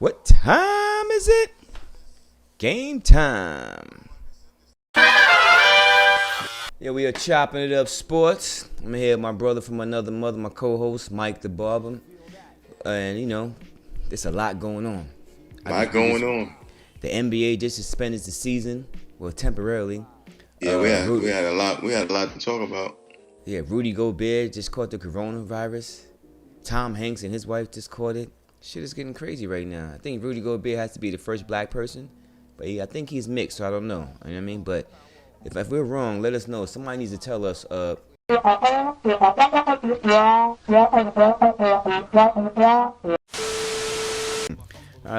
What time is it? Game time. Yeah, we are chopping it up sports. I'm here with my brother from another mother, my co-host, Mike the Barber. And there's a lot going on. The NBA just suspended the season, well, temporarily. Yeah, we had a lot to talk about. Yeah, Rudy Gobert just caught the coronavirus. Tom Hanks and his wife just caught it. Shit is getting crazy right now. I think Rudy Gobert has to be the first black person, but I think he's mixed, so I don't know. You know what I mean? But if we're wrong, let us know. Somebody needs to tell us. All right,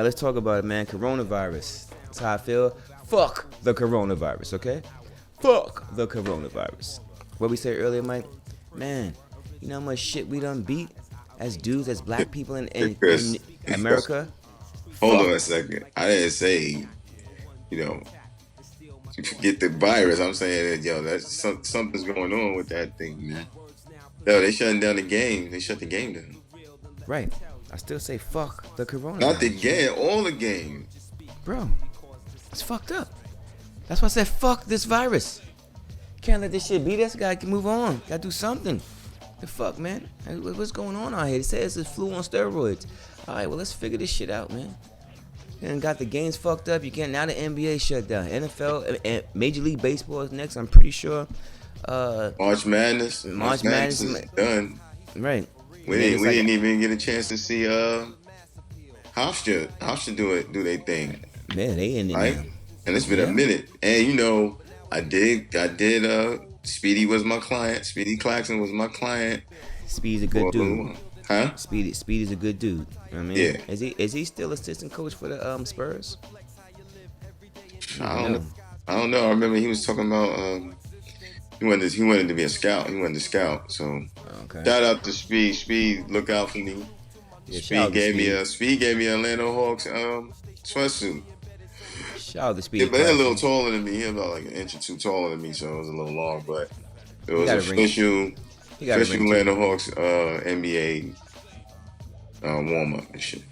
let's talk about it, man. Coronavirus. That's how I feel. Fuck the coronavirus, okay? Fuck the coronavirus. What we said earlier, Mike? Man, you know how much shit we done beat as dudes, as black people in Chris, America? Hold on a second. I didn't say, you forget the virus. I'm saying that, that's something's going on with that thing, man. Yo, they shutting down the game. They shut the game down. Right. I still say fuck the coronavirus. Not the game, all the games. Bro, it's fucked up. That's why I said fuck this virus. Can't let this shit beat us. Gotta move on. Gotta do something. The fuck, man? What's going on out here? They say it's a flu on steroids. All right, well, let's figure this shit out, man. And got the games fucked up. You can't. Now the NBA shut down. NFL and Major League Baseball is next. I'm pretty sure. March Madness. March Madness is done. Right. We didn't even get a chance to see Hofstra do their thing. Man, they in it right? now. And it's been a minute. And I did Speedy was my client. Speedy Claxton was my client. Speedy's a good dude. Huh? Speedy's a good dude. You know what I mean? Yeah. Is he still assistant coach for the Spurs? I don't know. I remember he was talking about he wanted to be a scout. He wanted to scout. So shout out to Speed. Speed, look out for me. Yeah, Speed gave me an Atlanta Hawks sweatsuit. Shout out to Speed. Yeah, but they're a little taller than me. He's about like an inch or two taller than me, so it was a little long. But it was official Atlanta Hawks NBA warm up and shit.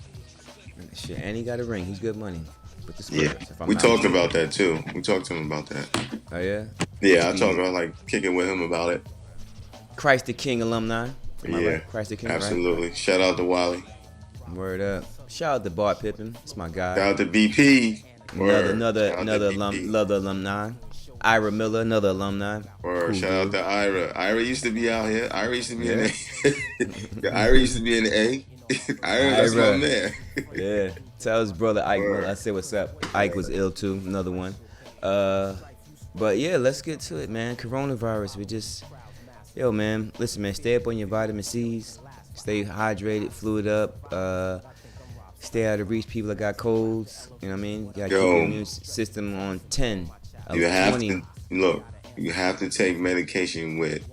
Shit, and he got a ring. He's good money. With the Spurs, yeah, we talked about that too. We talked to him about that. Oh yeah. Yeah, I talked about kicking with him about it. Christ the King alumni. Right? Christ the King. Absolutely. Right? Shout out to Wally. Word up. Shout out to Bart Pippen. It's my guy. Shout out to BP. Another alumni. Ira Miller, another alumni. Cool, shout out to Ira. Ira used to be out here. Ira used to be in the Ira used to be in the A. That's my man. Yeah. Tell his brother Ike. I said what's up. Ike was ill too. Another one. But yeah, let's get to it, man. Coronavirus. Man. Listen, man. Stay up on your vitamin C's. Stay hydrated. Fluid up. Stay out of reach. People that got colds. You know what I mean? You gotta keep your immune system on 10. You have to take medication with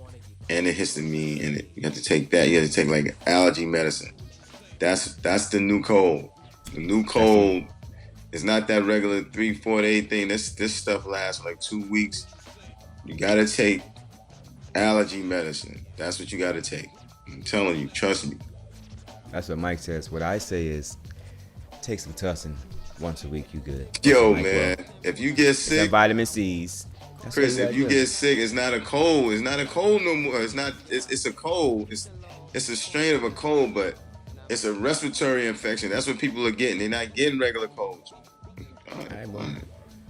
antihistamine in it. You have to take that. You have to take like allergy medicine. That's the new cold. The new cold is not that regular 3-4 day thing. This stuff lasts like 2 weeks. You gotta take allergy medicine. That's what you gotta take. I'm telling you, trust me. That's what Mike says. What I say is take some Tussin once a week, you good. Yo, man, if you get sick, some vitamin C's. Chris, if you get sick, it's not a cold. It's not a cold no more. It's not. It's a cold. It's a strain of a cold, but it's a respiratory infection. That's what people are getting. They're not getting regular colds. All right.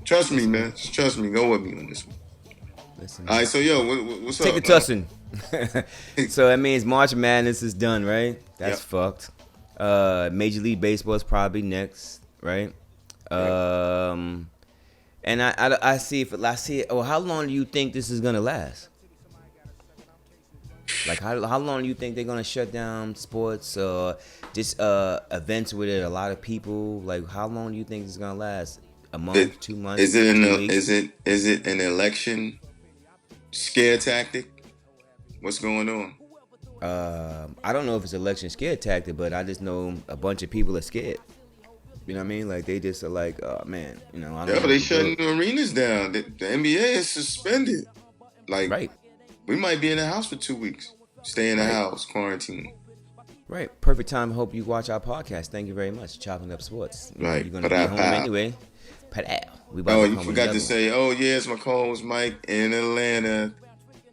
Trust me, man. Just trust me. Go with me on this one. Listen. All right, so what's up? Take a Tussin. So that means March Madness is done, right? That's fucked. Major League Baseball is probably next, right? And I see it. Oh, how long do you think this is gonna last? Like how long do you think they're gonna shut down sports or just events with a lot of people? Like how long do you think it's gonna last? A month, 2 months? Is it an election scare tactic? What's going on? I don't know if it's election scare tactic, but I just know a bunch of people are scared. You know what I mean? Like they just are like, oh man, I don't know. They shutting the arenas down. The NBA is suspended. Like, we might be in the house for 2 weeks. Stay in the house, quarantine. Right. Perfect time. I hope you watch our podcast. Thank you very much. Chopping Up Sports. Right. You're going to be home anyway. We about Oh, to you come with forgot to another say, oh, yeah, it's my co-host Mike in Atlanta,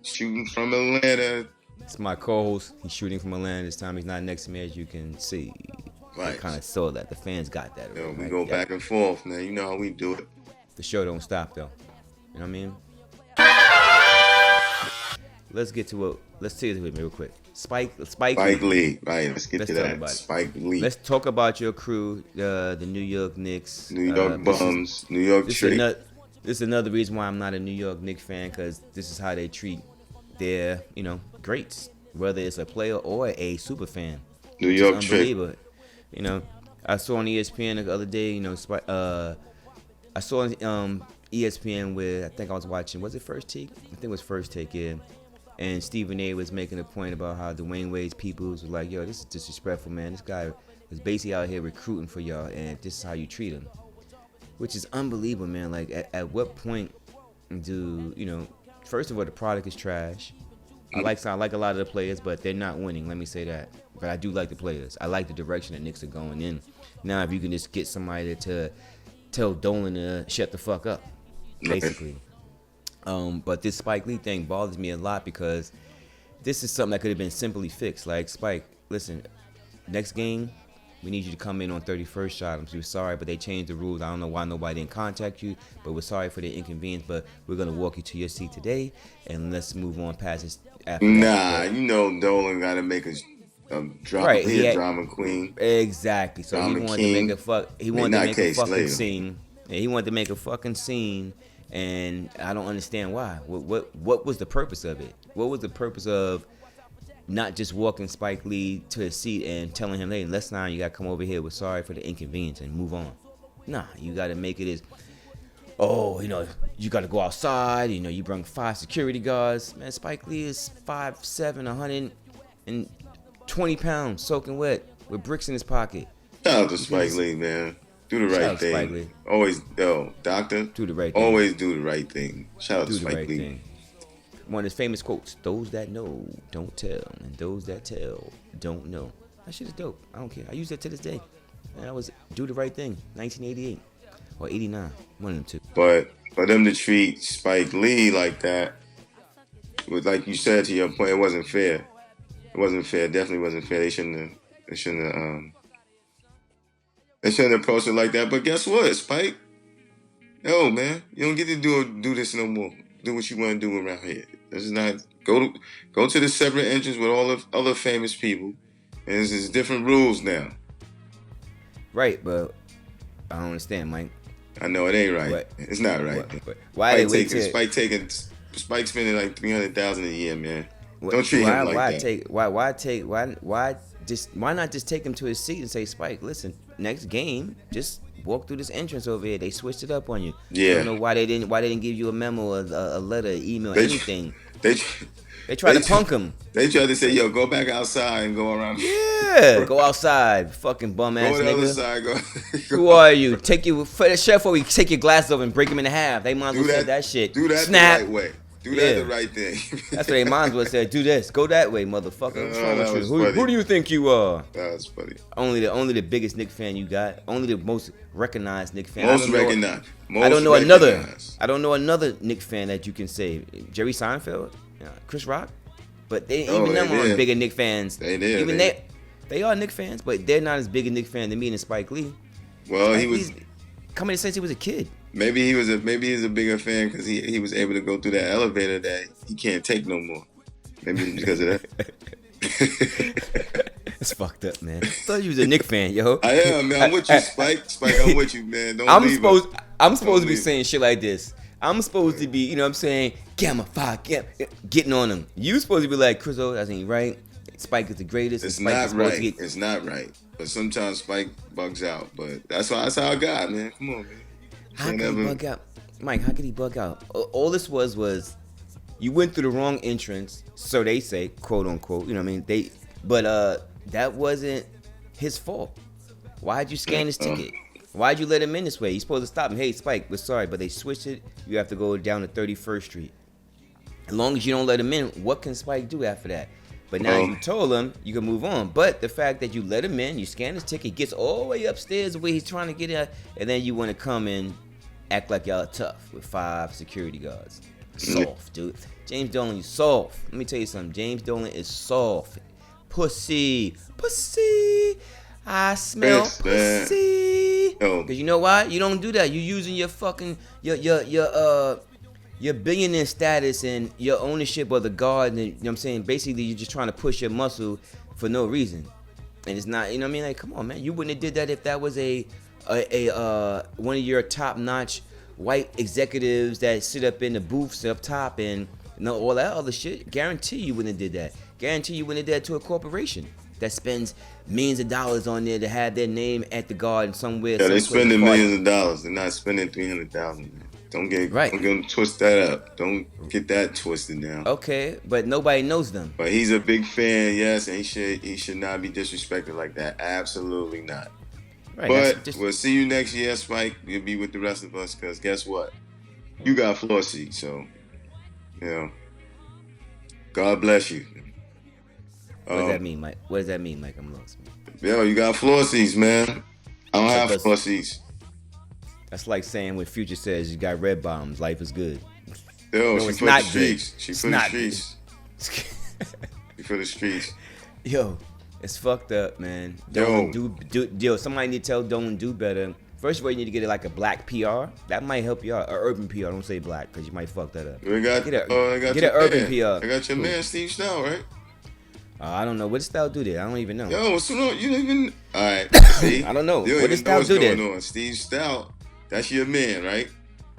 shooting from Atlanta. It's my co-host. He's shooting from Atlanta this time. He's not next to me, as you can see. Right. I kind of saw that. The fans got that. Yo, we right? go back and forth, man. You know how we do it. The show don't stop, though. You know what I mean? Let's get to it. Let's take it with me real quick. Spike Lee. Right. Let's get to that. Spike Lee. Let's talk about your crew, the New York Knicks. New York Bums. New York Tree. This is another reason why I'm not a New York Knicks fan, because this is how they treat their, greats, whether it's a player or a super fan. New York Tree. I saw on ESPN the other day, I saw on ESPN where I think I was watching, was it First Take? I think it was First Take, yeah. And Stephen A. was making a point about how Dwayne Wade's peoples were like, yo, this is disrespectful, man. This guy was basically out here recruiting for y'all, and this is how you treat him. Which is unbelievable, man. Like, at what point do, first of all, the product is trash. I like a lot of the players, but they're not winning, let me say that. But I do like the players. I like the direction the Knicks are going in. Now, if you can just get somebody to tell Dolan to shut the fuck up, basically. But this Spike Lee thing bothers me a lot, because this is something that could have been simply fixed. Like, Spike, listen, next game, we need you to come in on 31st shot. I'm sorry, but they changed the rules. I don't know why nobody didn't contact you, but we're sorry for the inconvenience. But we're going to walk you to your seat today, and let's move on past this. Dolan got to make a drama, right, a drama queen. Exactly. So drama he wanted to make a fucking scene. Yeah, he wanted to make a fucking scene. And I don't understand why. What was the purpose of it? What was the purpose of not just walking Spike Lee to his seat and telling him, hey, let's not, you got to come over here. We're sorry for the inconvenience and move on. Nah, you got to make it as, you got to go outside. You bring 5 security guards. Man, Spike Lee is 5'7", 120 pounds, soaking wet, with bricks in his pocket. Shout out to Spike Lee, man. Do the right thing. Always, doctor. Do the right thing. Always do the right thing. Shout out to Spike Lee. Thing. One of his famous quotes: "Those that know don't tell, and those that tell don't know." That shit is dope. I don't care. I use that to this day. And I was do the right thing. 1988 or 89, one of them two. But for them to treat Spike Lee like that, was, like you said, to your point, it wasn't fair. It wasn't fair. Definitely wasn't fair. They shouldn't have approached it like that. But guess what, Spike? Yo, man, you don't get to do this no more. Do what you want to do around here. This is not go to the separate entrance with all of other famous people, and there's different rules now. Right, but I don't understand, Mike. I know it ain't right. What? It's not right. Why Spike spending like $300,000 a year, man. Don't treat him like that. Why not just take him to his seat and say, Spike, listen, next game, just walk through this entrance over here. They switched it up on you. Yeah. I don't know why they didn't give you a memo, a letter, email, anything. They tried to punk him. They tried to say, yo, go back outside and go around. Yeah, go outside, fucking bum ass nigga. Go to the other side, go. Who are you? Take your glasses off and break them in half. They might as well say that shit. Do that Snap. the right way. Do that the right thing. That's what they might as well say. Do this. Go that way, motherfucker. What's wrong with you? Who do you think you are? That was funny. Only the biggest Knicks fan you got. Only the most recognized Knicks fan. Most recognized. I don't know another Knicks fan that you can say. Jerry Seinfeld, Chris Rock, but them are bigger Knicks fans. They are Knicks fans, but they're not as big a Knicks fan than me and Spike Lee. Well, he was coming since he was a kid. Maybe he's a bigger fan because he was able to go through that elevator that he can't take no more. Maybe because of that. It's fucked up, man. I thought you was a Knicks fan, yo. I am, man. I'm with you, Spike. Spike, I'm with you, man. I'm supposed to be saying shit like this. I'm supposed to be, getting on him. You supposed to be like, Chris O, that ain't right. Spike is the greatest. It's not right. It's not right. But sometimes Spike bugs out. But that's how I got, man. Come on, man. How could he bug out? Mike, how could he bug out? All this was you went through the wrong entrance, so they say, quote unquote. You know what I mean? But that wasn't his fault. Why'd you scan his ticket? Why'd you let him in this way? You're supposed to stop him. Hey, Spike, we're sorry, but they switched it. You have to go down to 31st Street. As long as you don't let him in, what can Spike do after that? But now you told him you can move on. But the fact that you let him in, you scan his ticket, gets all the way upstairs where he's trying to get at, and then you want to come in, act like y'all tough with 5 security guards. Soft, dude. James Dolan, you soft. Let me tell you something. James Dolan is soft. Pussy. I smell pussy. Because you know why? You don't do that. You using your fucking your billionaire status and your ownership of the guard, and you know what I'm saying? Basically, you're just trying to push your muscle for no reason. And it's not, you know what I mean? Like, come on, man. You wouldn't have did that if that was a one of your top-notch white executives that sit up in the booths up top and all that other shit. Guarantee you wouldn't have did that. Guarantee you wouldn't have did that to a corporation that spends millions of dollars on there to have their name at the guard somewhere. Yeah, they're spending millions of dollars. They're not spending $300,000. Don't get twist that up. Don't get that twisted now. Okay, but nobody knows them. But he's a big fan, yes, and he should not be disrespected like that. Absolutely not. Right, but we'll see you next year, Spike. You'll be with the rest of us, because guess what? You got floor seats, so God bless you. What does that mean, Mike? What does that mean, Mike? I'm lost. Yo, you got floor seats, man. I don't have floor seats. That's like saying when Future says you got red bombs, life is good. Yo, she for the streets. She for the streets. She for the streets. Yo, it's fucked up, man. Yo, somebody need to tell Dolan do better. First of all, you need to get it like a black PR. That might help you out. Or urban PR. Don't say black, because you might fuck that up. Get an urban PR. I got your man, Steve Stout, right? I don't know. What does Stout do there? I don't even know. Yo, so no, you don't even... All right, see? I don't know. What does Stout do there? Steve Stout, that's your man, right?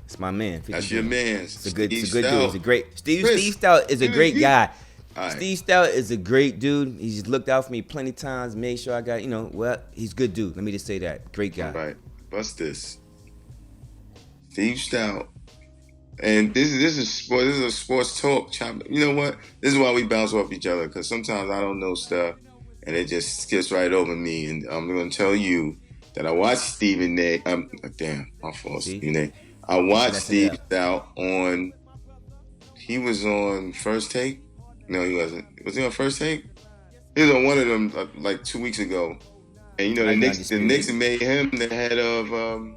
It's my man. That's your man. It's a good dude. It's a great... Steve Stout is a great guy. Right. Steve Stout is a great dude. He's looked out for me plenty times, made sure I got, he's a good dude. Let me just say that. Great guy. All right. What's this? Steve Stout. And this is sport. This is a sports talk. You know what? This is why we bounce off each other, because sometimes I don't know stuff and it just skips right over me. And I'm going to tell you that I watched Stephen A. Damn, my fault, Stephen A. I watched Steve Stout on... He was on First Take. No, he wasn't. Was he on First Take? He was on one of them like 2 weeks ago. And the Knicks made him the head of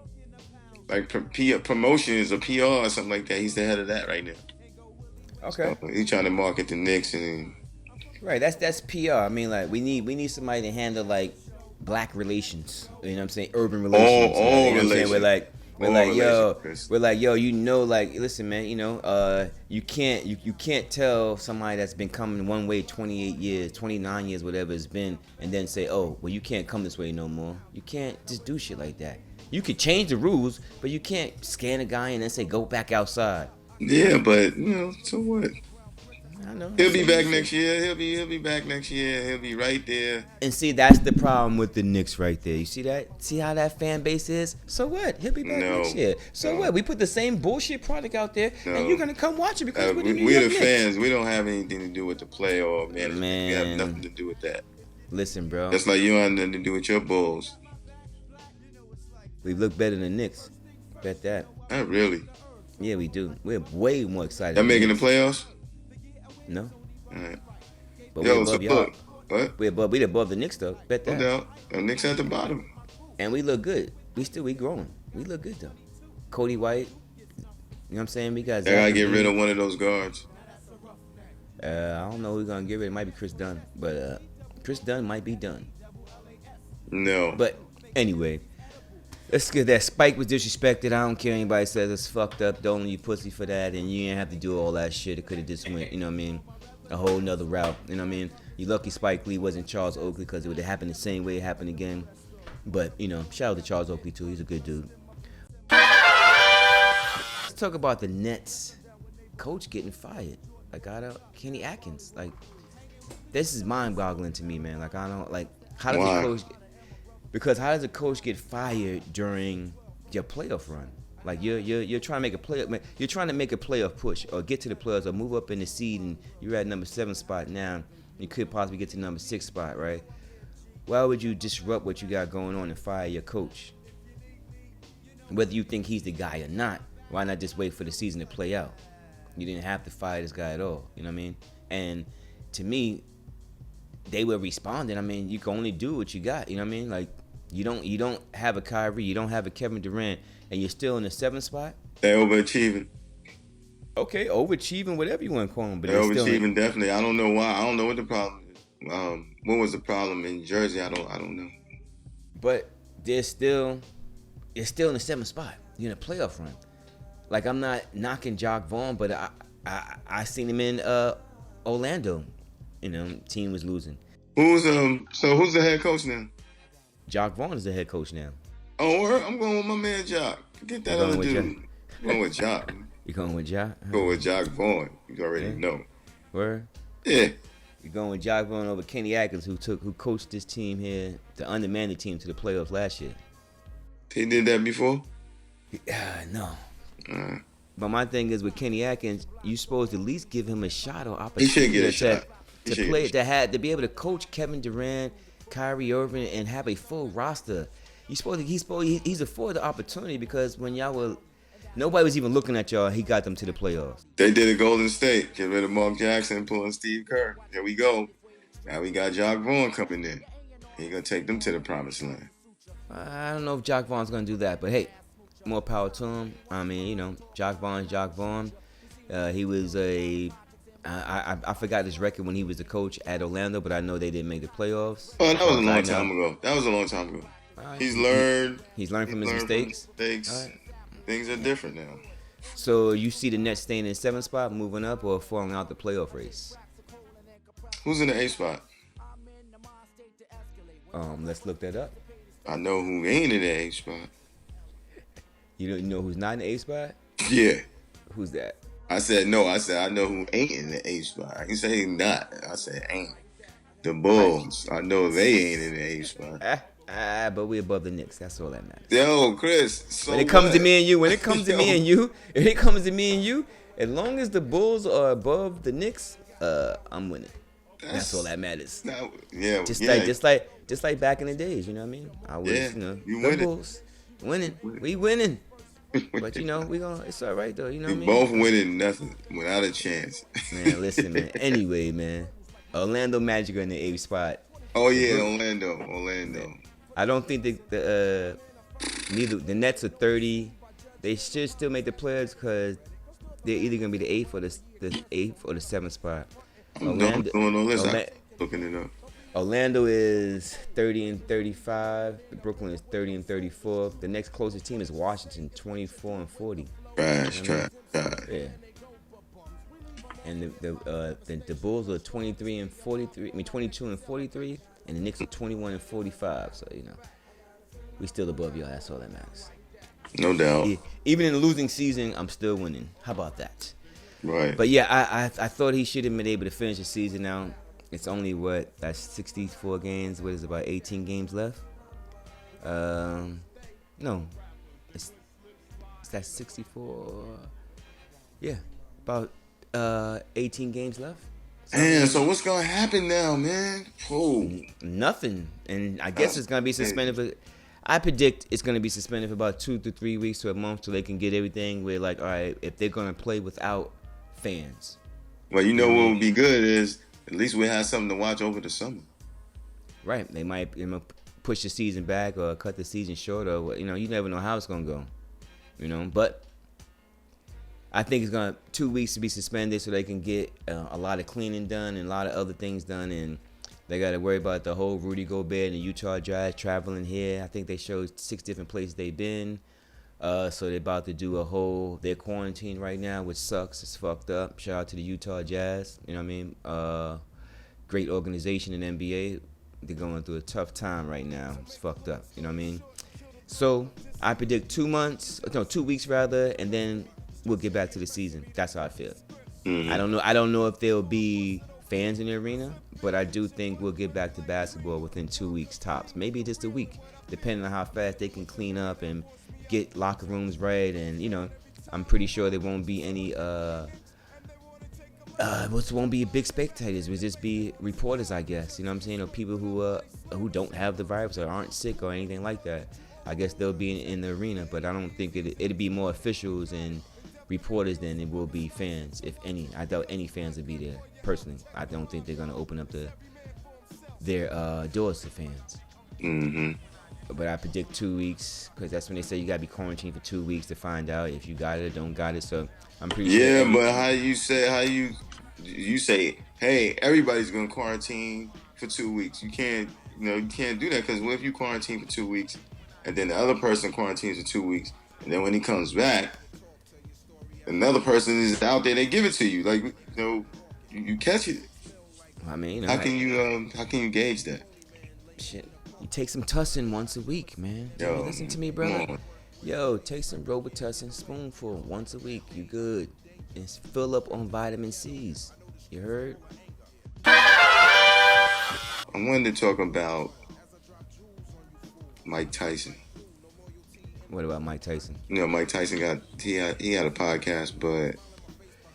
promotions or PR or something like that. He's the head of that right now. Okay. So he's trying to market the Knicks and. Right, that's PR. I mean, like we need somebody to handle like black relations. You know what I'm saying? Urban relations. All relations. We're like, yo, listen, man, you can't tell somebody that's been coming one way 28 years, 29 years, whatever it's been, and then say, oh, well, you can't come this way no more. You can't just do shit like that. You could change the rules, but you can't scan a guy and then say, go back outside. Yeah, but, so what? I know. He'll be back next year. He'll be back next year. He'll be right there. And see, that's the problem with the Knicks right there. You see that? See how that fan base is? So what? He'll be back next year. So what? We put the same bullshit product out there, and you're gonna come watch it because we're the fans. We don't have anything to do with the play or management. We have nothing to do with that. Listen, bro. That's like you don't have nothing to do with your Bulls. We look better than Knicks. Bet that. Not really. Yeah, we do. We're way more excited. They're making the playoffs? No. All right. But we're above y'all. What? We're above the Knicks though. Bet that. No doubt. The Knicks at the bottom. And we look good. We growing. We look good though. Cody White. You know what I'm saying? We got. They gotta get rid of one of those guards. I don't know who we're gonna get rid of. It might be Chris Dunn, but Chris Dunn might be done. No. But anyway. Let's get that. Spike was disrespected. I don't care anybody says it's fucked up. Don't you pussy for that, and you didn't have to do all that shit. It could have just went, a whole nother route. You know what I mean? You lucky Spike Lee wasn't Charles Oakley, because it would have happened the same way it happened again. But shout out to Charles Oakley too. He's a good dude. Let's talk about the Nets coach getting fired. Like Kenny Atkins. Like this is mind-boggling to me, man. Like I don't like how does the coach. Because how does a coach get fired during your playoff run? Like you're trying to make a playoff push or get to the playoffs or move up in the seed, and you're at number 7 spot now. You could possibly get to number 6 spot, right? Why would you disrupt what you got going on and fire your coach? Whether you think he's the guy or not, why not just wait for the season to play out? You didn't have to fire this guy at all. You know what I mean? And to me, they were responding. I mean, you can only do what you got. You know what I mean? Like, you don't have a Kyrie, you don't have a Kevin Durant, and you're still in the 7th spot. They're overachieving. Okay, overachieving, whatever you want to call them, but They're they're still overachieving, definitely. I don't know why. I don't know what the problem is. What was the problem in Jersey? I don't know. but they're still in the 7th spot. You're in a playoff run. Like, I'm not knocking Jock Vaughn, but I seen him in Orlando. You know, team was losing. Who's the head coach now? Jock Vaughn is the head coach now. Oh, I'm going with my man Jock. Get that other dude. I'm going with Jock. You going with Jock? Go with Jock Vaughn. You already know. Where? Yeah. You're going with Jock Vaughn over Kenny Atkins, who coached this team here, the undermanned team, to the playoffs last year. He did that before? No. But my thing is, with Kenny Atkins, you supposed to at least give him a shot or opportunity. He should get a shot. To play, to be able to coach Kevin Durant, Kyrie Irving, and have a full roster. He's afforded the opportunity, because when y'all were, nobody was even looking at y'all, he got them to the playoffs. They did a Golden State. Get rid of Mark Jackson, pulling Steve Kerr. Here we go. Now we got Jock Vaughn coming in. He gonna take them to the promised land. I don't know if Jock Vaughn's gonna do that, but hey, more power to him. I mean, you know, Jock Vaughn. He was I forgot his record when he was the coach at Orlando, but I know they didn't make the playoffs. Oh, that was a long time ago. He's learned from his mistakes. Right. Things are different now. So you see the Nets staying in 7th spot, moving up, or falling out the playoff race? Who's in the 8th spot? Let's look that up. I know who ain't in the 8th spot. You know who's not in the 8th spot? Yeah. Who's that? I said no. I said I know who ain't in the 8th spot. I can say not. I said ain't. The Bulls. I know they ain't in the 8th spot. But we above the Knicks. That's all that matters. Yo, Chris. So when it comes to me and you, as long as the Bulls are above the Knicks, I'm winning. That's all that matters. Just like back in the days, you know what I mean? I was, the Bulls winning. We winning. But it's all right though, you know what I mean? Both winning nothing without a chance. Man, listen, man. Anyway, man, Orlando Magic are in the 8th spot. Oh yeah, Orlando. I don't think the Nets are 30. They should still make the playoffs because they're either gonna be the 8th or the 8th or the 7th spot. Looking it up. Orlando is 30 and 35. Brooklyn is 30 and 34. The next closest team is Washington, 24 and 40. Trash. Yeah. And the Bulls are 23 and 43. 22 and 43, and the Knicks are 21 and 45. So we still above y'all. That's all that matters. No doubt. Even in the losing season, I'm still winning. How about that? Right. But yeah, I thought he should have been able to finish the season out. It's only that's 64 games. What is it, about 18 games left? No, it's that 64. Yeah, about 18 games left. Man, so what's gonna happen now, man? Nothing, and I guess it's gonna be suspended. I predict it's gonna be suspended for about 2 to 3 weeks to a month, so they can get everything. Where all right, if they're gonna play without fans. Well, what would be good is at least we have something to watch over the summer. Right, they might push the season back or cut the season short, or you never know how it's gonna go. But I think it's gonna 2 weeks to be suspended so they can get a lot of cleaning done and a lot of other things done, and they got to worry about the whole Rudy Gobert and the Utah Jazz traveling here. I think they showed 6 different places they've been. So they're about to do they're quarantined right now, which sucks. It's fucked up. Shout out to the Utah Jazz. You know what I mean? Great organization in NBA. They're going through a tough time right now. It's fucked up. You know what I mean? So I predict 2 weeks rather, and then we'll get back to the season. That's how I feel. Mm-hmm. I don't know if there'll be fans in the arena, but I do think we'll get back to basketball within 2 weeks tops. Maybe just a week, depending on how fast they can clean up and get locker rooms right. And I'm pretty sure there won't be any won't be big spectators. It will just be reporters, I guess. You know what I'm saying? Or people who don't have the virus or aren't sick or anything like that. I guess they'll be in the arena, but I don't think it'll be more officials and reporters than it will be fans, if any. I doubt any fans will be there. Personally, I don't think they're gonna open up their Dorsey fans. Mm-hmm. But I predict 2 weeks because that's when they say you gotta be quarantined for 2 weeks to find out if you got it or don't got it. So I'm pretty sure Yeah, but how you say, hey, everybody's gonna quarantine for 2 weeks. You can't do that because what if you quarantine for 2 weeks and then the other person quarantines for 2 weeks and then when he comes back, another person is out there. They give it to you, like you catch it. I mean, How can you gauge that? shit. You take some Tussin once a week, man. You Yo, listen to me, come brother. on. Yo, take some Robitussin spoonful once a week. You good? And fill up on vitamin C's. You heard? I wanted to talk about Mike Tyson. What about Mike Tyson? Mike Tyson he had a podcast, but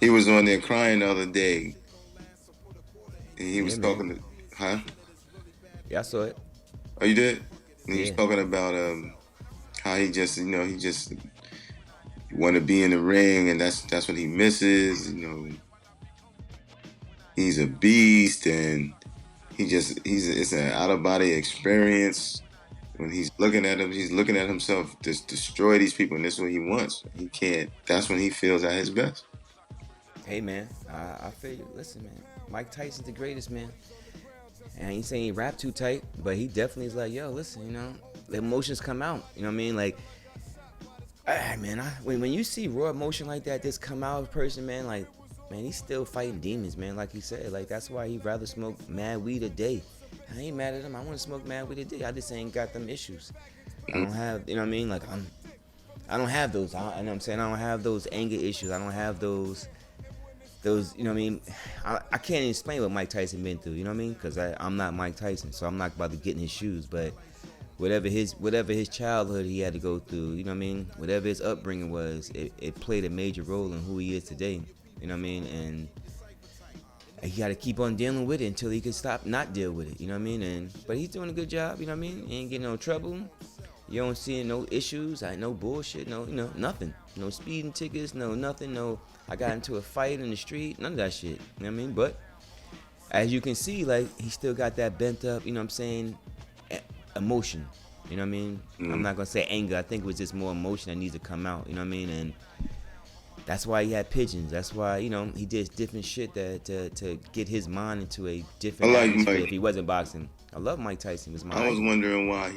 he was on there crying the other day, and he was man. talking to, huh? Yeah, I saw it. Oh, you did? And he was Yeah. talking about how he just want to be in the ring, and that's what he misses. He's a beast, and it's an out of body experience. When he's looking at him, he's looking at himself just destroy these people, and this is what he wants. He can't. That's when he feels at his best. Hey, man. I feel you. Listen, man. Mike Tyson's the greatest, man. And I ain't saying he rap too tight, but he definitely is like, yo, listen, the emotions come out. You know what I mean? Like, man, when you see raw emotion like that just come out of a person, man, like, man, he's still fighting demons, man. Like he said, like that's why he'd rather smoke mad weed a day. I ain't mad at him. I want to smoke mad weed a day. I just ain't got them issues. I don't have, you know what I mean? Like I don't have those. You know what I'm saying? I don't have those anger issues. I don't have those. You know what I mean? I can't even explain what Mike Tyson been through. You know what I mean? Because I'm not Mike Tyson, so I'm not about to get in his shoes. But whatever his childhood he had to go through, you know what I mean? Whatever his upbringing was, it played a major role in who he is today. You know what I mean? And he got to keep on dealing with it until he can stop not deal with it. You know what I mean? But he's doing a good job. You know what I mean? He ain't getting no trouble. You don't see no issues. No bullshit. No, nothing. No speeding tickets. No nothing. No, I got into a fight in the street. None of that shit. You know what I mean? But as you can see, like he still got that bent up. You know what I'm saying? Emotion. You know what I mean? I'm not gonna say anger. I think it was just more emotion that needs to come out. You know what I mean? And that's why he had pigeons. That's why he did different shit to get his mind into a different atmosphere. If he wasn't boxing, I love Mike Tyson. Was my I was wondering why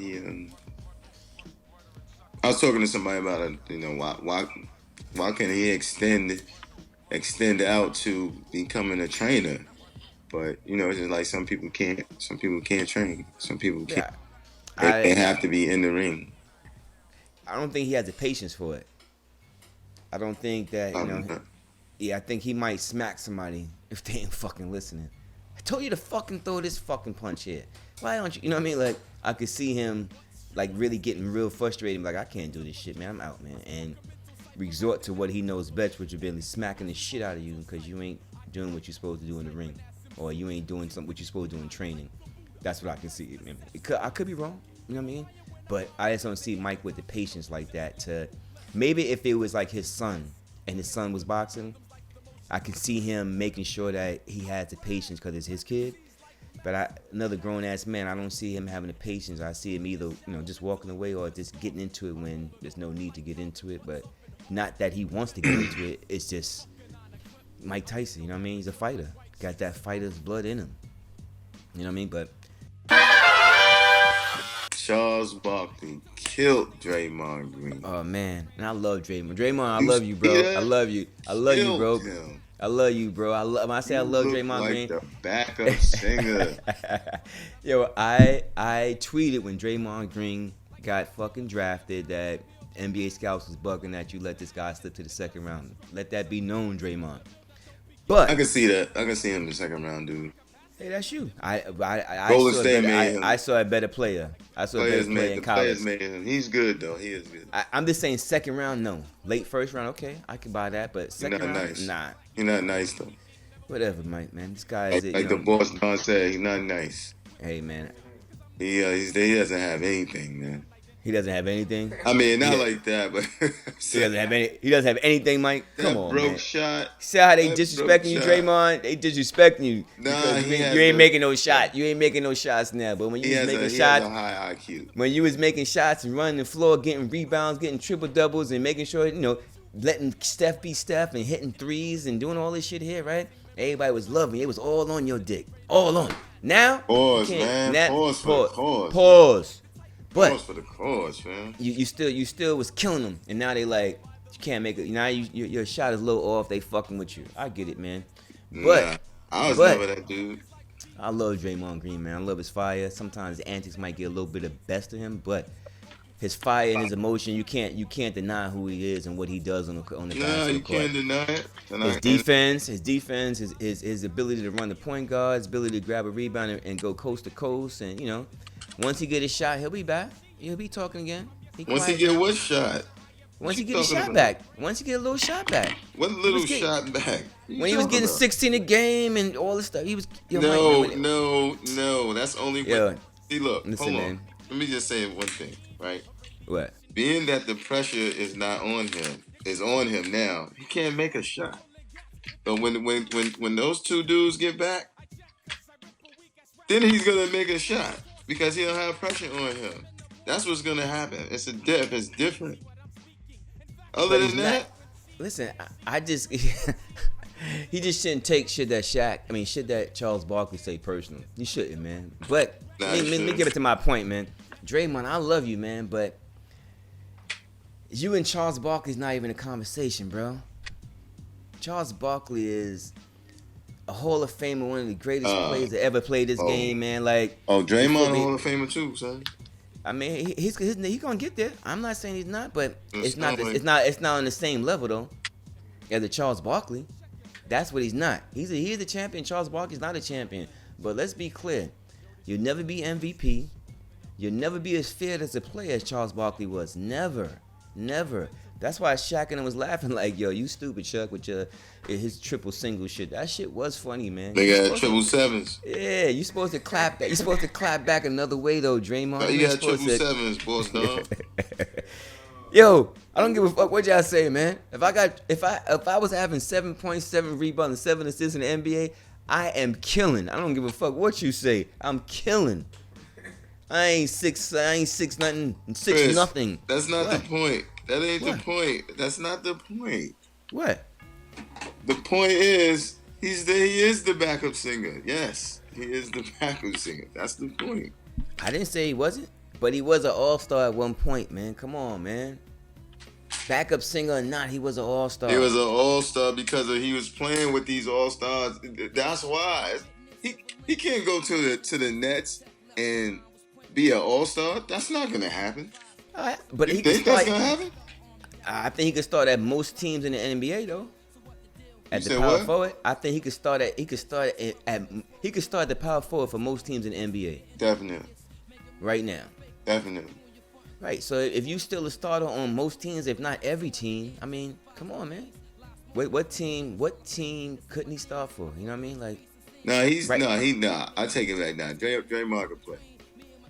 I was talking to somebody about it. Why can he extend out to becoming a trainer? But it's just like some people can't. Some people can't train. Some people can't. They have to be in the ring. I don't think he has the patience for it. I don't think that Yeah, I think he might smack somebody if they ain't fucking listening. I told you to fucking throw this fucking punch here. Why don't you? You know what I mean? Like I could see him like really getting real frustrated. Like I can't do this shit, man. I'm out, man. And resort to what he knows best, which is really smacking the shit out of you because you ain't doing what you're supposed to do in the ring, or you ain't doing what you're supposed to do in training. That's what I can see. I could be wrong. You know what I mean? But I just don't see Mike with the patience like that to. Maybe if it was like his son and his son was boxing, I can see him making sure that he has the patience because it's his kid. But another grown ass man, I don't see him having the patience. I see him either just walking away or just getting into it when there's no need to get into it. But not that he wants to get into it. It's just Mike Tyson. You know what I mean? He's a fighter. Got that fighter's blood in him. You know what I mean? But Charles Barkley killed Draymond Green. Oh man, and I love Draymond. Draymond, I love you, bro. I love you. I love you, bro. I love you, bro. When I say I love Draymond Green, the backup singer. Yo, I tweeted when Draymond Green got fucking drafted that NBA scouts was bugging that you let this guy slip to the second round. Let that be known, Draymond. But I can see that. I can see him in the second round, dude. Hey, that's you. I saw a better player. I saw a better player in college. Players made him. He's good though. He is good. I'm just saying second round, no. Late first round, okay, I can buy that. But second round, nice. Nah. He's not nice though. Whatever, Mike, man. This guy is like the boss Don said. He's not nice. Hey, man. He doesn't have anything, man. He doesn't have anything. I mean, He, not do- like that, but he doesn't have any. He doesn't have anything, Mike. Come that on, broke man. shot. See how they That broke disrespecting you, shot. Draymond? They disrespecting you Nah, because he you has ain't the. making no shot. You ain't making no shots now. But when you was making He has shots, a high IQ. when you was making shots and running the floor, getting rebounds, getting triple doubles, and making sure letting Steph be Steph and hitting threes and doing all this shit here, right? Everybody was loving. It was all on your dick, all on. Now you Pause, can't. man. Now, Pause for the cause. pause. Pause But for the cause, man. you still was killing them, and now they like you can't make it. Now your shot is a little off. They fucking with you. I get it, man. Nah, But I was but never that dude. I love Draymond Green, man. I love his fire. Sometimes the antics might get a little bit of best of him, but his fire and his emotion, you can't deny who he is and what he does on the Nah, basketball you court. can't deny it. His defense, his ability to run the point guard, his ability to grab a rebound and go coast to coast, and once he get his shot, he'll be back. He'll be talking again. Once he get what shot? Once he you get his talking shot about? back. Once he get a little shot back. What little shot back? When he was getting 16 a game and all this stuff, he was. No. That's only Yo, see, look, listen, hold on. man. Let me just say one thing, right? What? Being that the pressure is not on him, is on him now. He can't make a shot. But when those two dudes get back, then he's gonna make a shot because he'll have pressure on him. That's what's gonna happen. It's different. Other than that, listen, I just he just shouldn't take shit that Charles Barkley say personal. You shouldn't, man. But let me get it to my point, man. Draymond, I love you, man, but you and Charles Barkley's not even a conversation, bro. Charles Barkley is a Hall of Famer, one of the greatest players that ever played this game, man. Like, Draymond, a Hall of Famer too, son. I mean, he's gonna get there. I'm not saying he's not, but it's not on the same level though as a Charles Barkley. That's what he's not. He's a champion. Charles Barkley's not a champion. But let's be clear, you'll never be MVP. You'll never be as feared as a player as Charles Barkley was. Never. That's why Shaq and him was laughing like, yo, you stupid, Chuck, with his triple single shit. That shit was funny, man. They got triple sevens. Yeah, you supposed to clap that. You supposed to clap back another way though, Draymond. You got triple sevens, boss dog. Yo, I don't give a fuck what y'all say, man. If I was having 7.7 rebounds and 7 assists in the NBA, I am killing. I don't give a fuck what you say. I'm killing. I ain't six nothing, Chris, nothing. That's not the point. That ain't the point. That's not the point. What? The point is he is the backup singer. Yes, he is the backup singer. That's the point. I didn't say he wasn't, but he was an all-star at one point, man. Come on, man. Backup singer or not, he was an all-star. He was an all-star because he was playing with these all-stars. That's why he can't go to the Nets and be an all-star. That's not gonna happen. But you think that's gonna happen? I think he could start at most teams in the NBA though. At you the power forward, I think he could start at the power forward for most teams in the NBA. Definitely. Right now. Definitely. Right. So if you still a starter on most teams, if not every team, I mean, come on, man. What team couldn't he start for? You know what I mean? Like. I take it back now. Draymond can play.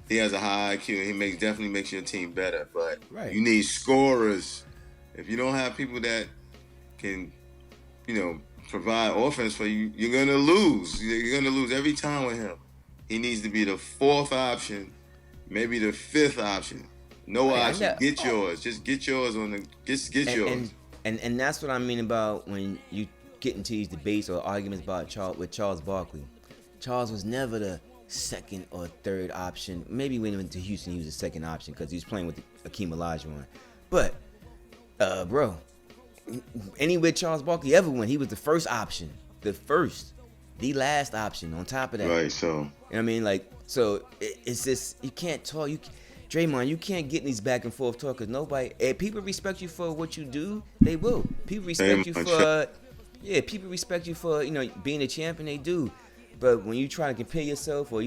He has a high IQ and he definitely makes your team better. But you need scorers. If you don't have people that can, provide offense for you, you're gonna lose. You're gonna lose every time with him. He needs to be the fourth option, maybe the fifth option. No option. Get yours. Just get yours on the. Just get yours. And that's what I mean about when you get into these debates or arguments about Charles Barkley. Charles was never the second or third option. Maybe when he went to Houston, he was the second option because he was playing with Akeem Olajuwon. But, bro, anywhere Charles Barkley ever went, he was the first option. The last option on top of that. Right, so. You know what I mean? Like, so it's just, you can't talk. Draymond, you can't get in these back and forth talk because nobody, if people respect you for what you do, they will. People respect you for, being a champion, they do. But when you try to compare yourself, or I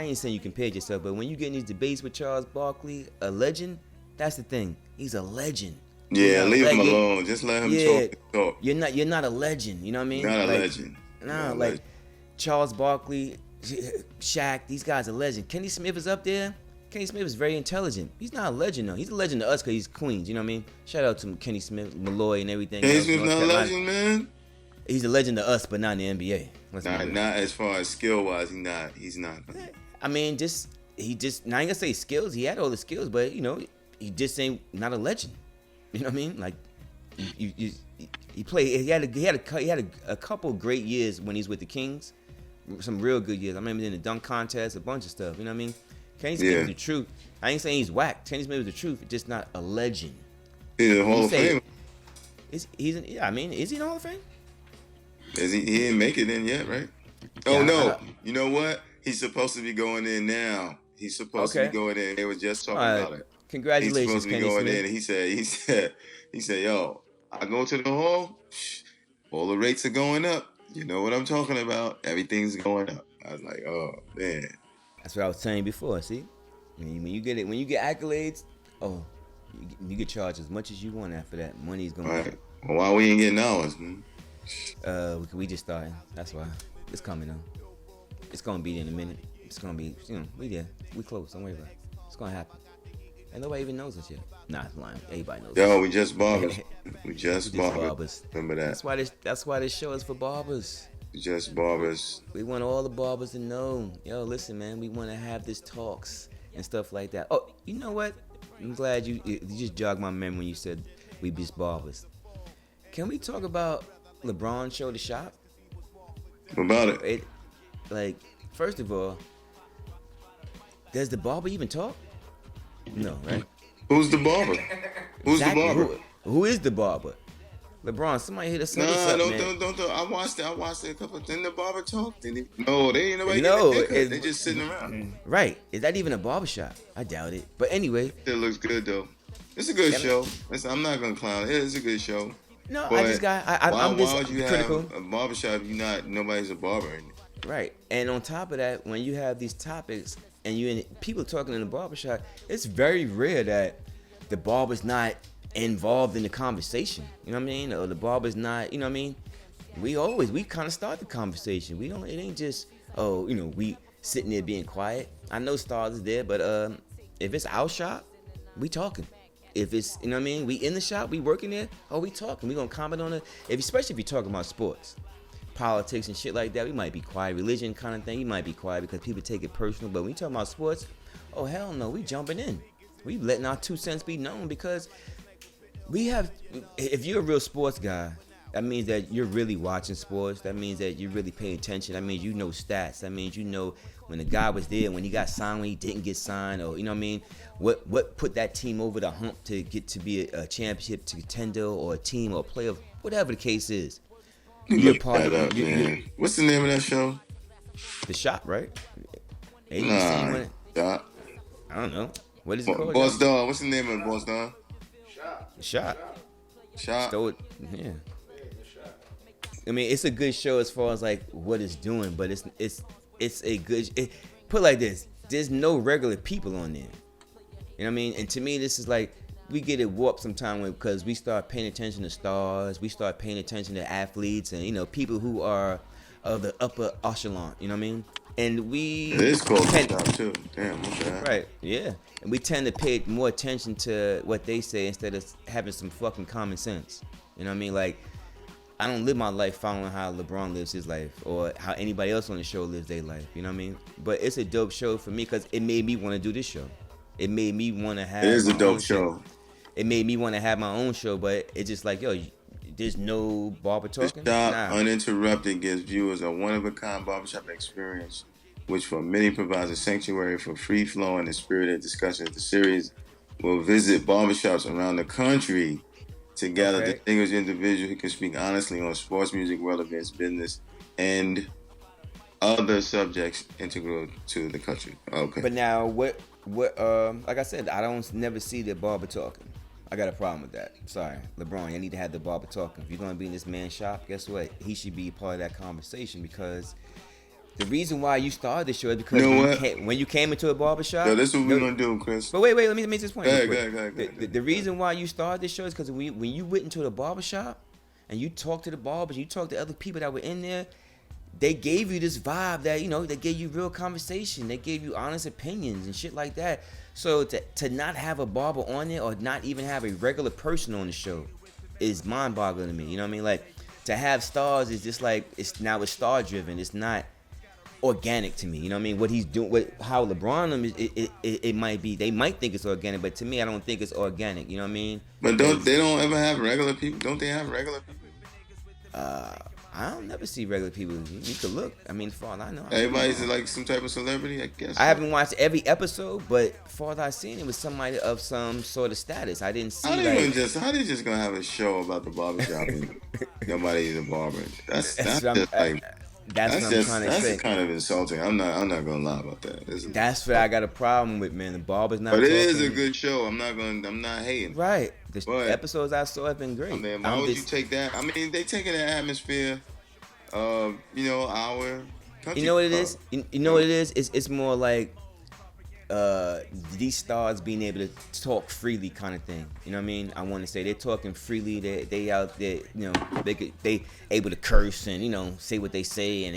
ain't saying you compared yourself, but when you get in these debates with Charles Barkley, a legend, that's the thing. He's a legend. Yeah, leave him alone. Just let him talk. You're not a legend. You know what I mean? Not a legend. Nah, Charles Barkley, Shaq, these guys are legends. Kenny Smith is up there. Kenny Smith is very intelligent. He's not a legend though. He's a legend to us because he's Queens. You know what I mean? Shout out to Kenny Smith, Malloy, and everything. Kenny Smith's not a legend, man. He's a legend to us, but not in the NBA. Not as far as skill wise. He's not. I mean, he just. Now I ain't gonna say skills. He had all the skills, but you know, he just ain't not a legend. You know what I mean? Like, he played. He had a couple great years when he's with the Kings. Some real good years. I remember in the dunk contest, a bunch of stuff. You know what I mean? Kenny Smith is the truth. I ain't saying he's whack. Kenny Smith is the truth. Just not a legend. He's a Hall of Fame. Is he in the Hall of Fame? He didn't make it in yet, right? Oh no! You know what? He's supposed to be going in now. He's supposed to be going in. They were just talking about it. Congratulations, he's supposed to be Kenny going Smith. in. He said, yo, I go to the hall. All the rates are going up. You know what I'm talking about? Everything's going up. I was like, oh man. That's what I was saying before. See, when you get accolades, you get charged as much as you want after that. Money's going. Right. Well, why we ain't getting ours, man? We just started. That's why. It's coming on. It's gonna be in a minute. It's gonna be, we there. We close. Don't worry about it. It's gonna happen. And nobody even knows us yet. Nah, it's lying. Everybody knows. Yo, we just barbers. we just barbers. Remember that. That's why this show is for barbers. Just barbers. We want all the barbers to know. Yo, listen, man. We want to have this talks and stuff like that. Oh, you know what? I'm glad you just jogged my memory when you said we just barbers. Can we talk about LeBron show the shop? What about it? Like, first of all, does the barber even talk? No, right? Who's the barber? Who's the barber? Who is the barber? LeBron, somebody hit us up. Don't. I watched it a couple. Didn't the barber talk? No, they ain't nobody. No, they just sitting around. Right? Is that even a barbershop? I doubt it. But anyway, it looks good though. It's a good show. I'm not gonna clown it. It's a good show. No, but I'm just why would you critical. Have a barbershop? Nobody's a barber in it. Right. And on top of that, when you have these topics and people talking in the barbershop, it's very rare that the barber's not involved in the conversation. You know what I mean? Or the barber's not, you know what I mean? We kind of start the conversation. It ain't just, we sitting there being quiet. I know stars is there, but if it's our shop, we talking. If it's, you know what I mean? We in the shop, we working there, we talking. We gonna comment on it. Especially if you're talking about sports, politics and shit like that, we might be quiet. Religion kind of thing, you might be quiet because people take it personal. But when you talking about sports, oh hell no, we jumping in. We letting our 2 cents be known because if you're a real sports guy, that means that you're really watching sports. That means that you're really paying attention. That means you know stats. That means you know when the guy was there, when he got signed, when he didn't get signed, or you know what I mean? What put that team over the hump to get to be a championship contender or a team or a player, whatever the case is. You're part of it, man. What's the name of that show? The Shop, right? Shop. I don't know. What is it called? Boss Dog. What's the name of it, Boss Dog? Shop. Yeah. I mean, it's a good show as far as like what it's doing, but it's a good. Put it like this: there's no regular people on there. You know what I mean? And to me, this is like we get it warped sometimes because we start paying attention to stars, we start paying attention to athletes, and people who are of the upper echelon. You know what I mean? And we. It is called Shop too. Damn. Okay. Right. Yeah. And we tend to pay more attention to what they say instead of having some fucking common sense. You know what I mean? Like, I don't live my life following how LeBron lives his life or how anybody else on the show lives their life. You know what I mean? But it's a dope show for me because it made me want to do this show. It made me want to have. It is a dope show. It made me want to have my own show, but it's just like, yo, there's no barber talking. The Shop Uninterrupted gives viewers a one-of-a-kind barbershop experience, which for many provides a sanctuary for free-flowing and spirited discussions. The series will visit barbershops around the country to gather distinguished individuals who can speak honestly on sports, music, world events, business, and other subjects integral to the country. Okay. But now, what? Like I said, I don't never see the barber talking. I got a problem with that. Sorry, LeBron, you need to have the barber talking. If you're gonna be in this man's shop, guess what? He should be part of that conversation because the reason why you started this show is because when you came into a barbershop. Yo, this is what we're gonna do, Chris. But wait, let me make this point. Go ahead. The reason why you started this show is because when you went into the barbershop and you talked to the barbers, you talked to other people that were in there, they gave you this vibe that, they gave you real conversation. They gave you honest opinions and shit like that. So to not have a barber on there or not even have a regular person on the show is mind-boggling to me. You know what I mean? Like, to have stars is just like, it's star-driven. It's not organic to me. You know what I mean? What he's doing, how LeBron them, it might be. They might think it's organic, but to me, I don't think it's organic. You know what I mean? But they don't ever have regular people? Don't they have regular people? I don't never see regular people. You could look. I mean, as far as I know, Everybody's like some type of celebrity, I guess. I haven't watched every episode, but as far as I've seen, it was somebody of some sort of status. I didn't see. How they just gonna have a show about the barbershop and nobody's a barber? That's what I'm trying to say. That's kind of insulting. I'm not gonna lie about that. That's what I got a problem with, man. The barber's not. But it is a good show. I'm not hating. Right. The episodes I saw have been great. I mean, why would you take that? I mean, they taking the atmosphere of our country. You know what it is? You know what it is? It's more like these stars being able to talk freely, kind of thing. You know what I mean? I want to say they're talking freely. They out there. They able to curse and say what they say and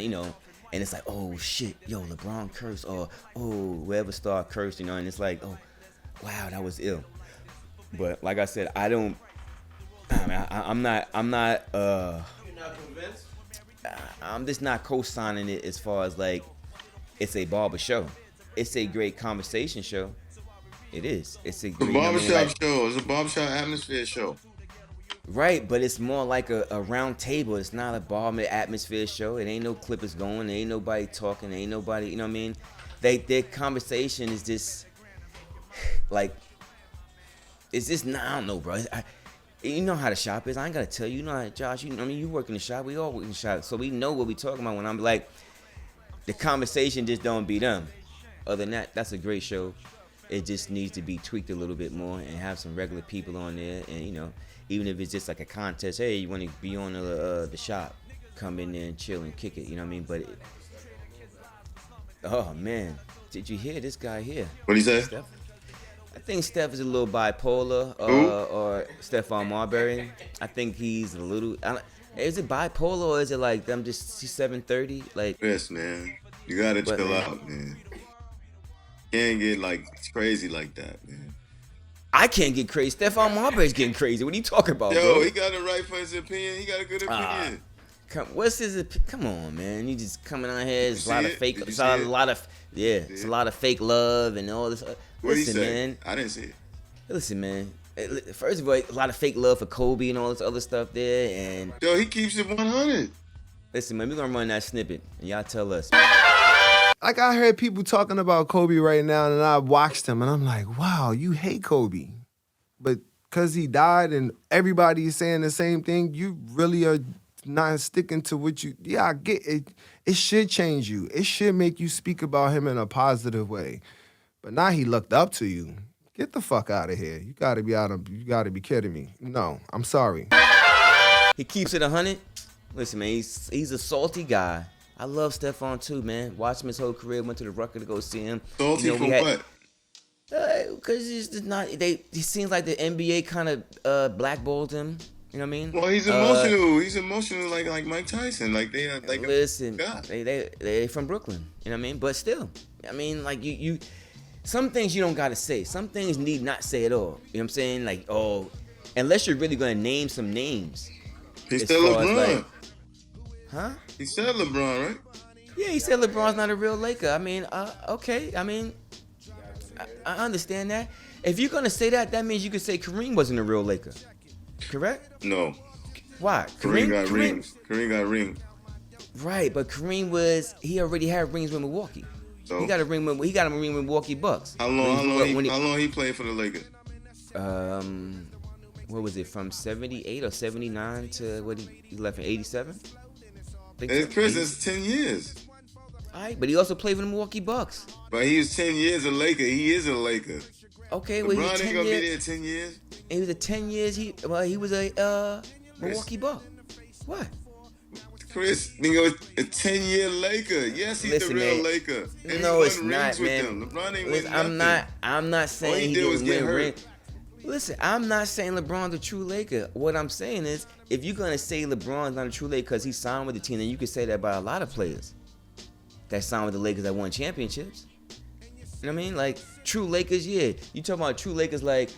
and it's like, oh shit, yo, LeBron cursed, or oh, whoever star cursed, and it's like, oh, wow, that was ill. But like I said, I'm not. You're not convinced? I'm just not co-signing it as far as like it's a barber show. It's a great conversation show. It is. It's a great barbershop show. It's a barbershop atmosphere show. Right, but it's more like a round table. It's not a barber atmosphere show. It ain't no clippers going. There ain't nobody talking. There ain't nobody. You know what I mean? Their conversation is just like. It's just, I don't know, bro. You know how the shop is. I ain't gotta tell you. You know how, Josh. You work in the shop. We all work in the shop, so we know what we talking about. When I'm like, the conversation just don't be them. Other than that, that's a great show. It just needs to be tweaked a little bit more and have some regular people on there. And even if it's just like a contest, hey, you want to be on the shop, come in there and chill and kick it. You know what I mean? But oh man, did you hear this guy here? What did he say? Steph? I think Steph is a little bipolar, or Stephon Marbury. I think he's a little. Is it bipolar or is it like I'm just 730? Like, yes, man. You gotta chill out, man. You can't get like crazy like that, man. I can't get crazy. Stephon Marbury's getting crazy. What are you talking about, bro? He got a right for his opinion. He got a good opinion. Come on, man. You just coming out here. It's a lot of fake. It's a lot of fake love and all this. Listen, man. I didn't see it. Listen, man. First of all, a lot of fake love for Kobe and all this other stuff there, and yo, he keeps it 100. Listen, man, we're gonna run that snippet, and y'all tell us. Like, I heard people talking about Kobe right now, and I watched him, and I'm like, wow, you hate Kobe, but because he died, and everybody is saying the same thing, you really are not sticking to what you. Yeah, I get it. It should change you. It should make you speak about him in a positive way. But now he looked up to you. Get the fuck out of here. You gotta be kidding me. No, I'm sorry. He keeps it 100. Listen, man, he's a salty guy. I love Stephon too, man. Watched him his whole career. Went to the Rucker to go see him. Salty for what? Because he's just not. He seems like the NBA kind of blackballed him. You know what I mean? Well, he's emotional. He's emotional like Mike Tyson. Like they like. Listen, they from Brooklyn. You know what I mean? But still, I mean, like you. Some things you don't gotta say. Some things need not say at all. You know what I'm saying? Like, oh, unless you're really gonna name some names. He said LeBron. Like, huh? He said LeBron, right? Yeah, he said LeBron's not a real Laker. I mean, okay. I mean, I understand that. If you're gonna say that, that means you could say Kareem wasn't a real Laker. Correct? No. Why? Kareem got rings. Kareem got rings. Right, but Kareem he already had rings with Milwaukee. So, he got a ring with Milwaukee Bucks. How long he played for the Lakers? What was it, from 78 or 79 to what he left in 87? Chris, that's 10 years. All right, but he also played for the Milwaukee Bucks. But he was 10 years a Laker. He is a Laker. Okay, well, LeBron ain't gonna be there 10 years. He was a 10 years. He was a Milwaukee Buck. What? Chris, nigga, a 10-year Laker. Yes, he's the real Laker. And no, it's not, man. LeBron ain't win nothing. I'm not saying he didn't win rings. Listen, I'm not saying LeBron's a true Laker. What I'm saying is, if you're gonna say LeBron's not a true Laker because he signed with the team, then you can say that about a lot of players that signed with the Lakers that won championships. You know what I mean? Like true Lakers, yeah. You talking about true Lakers like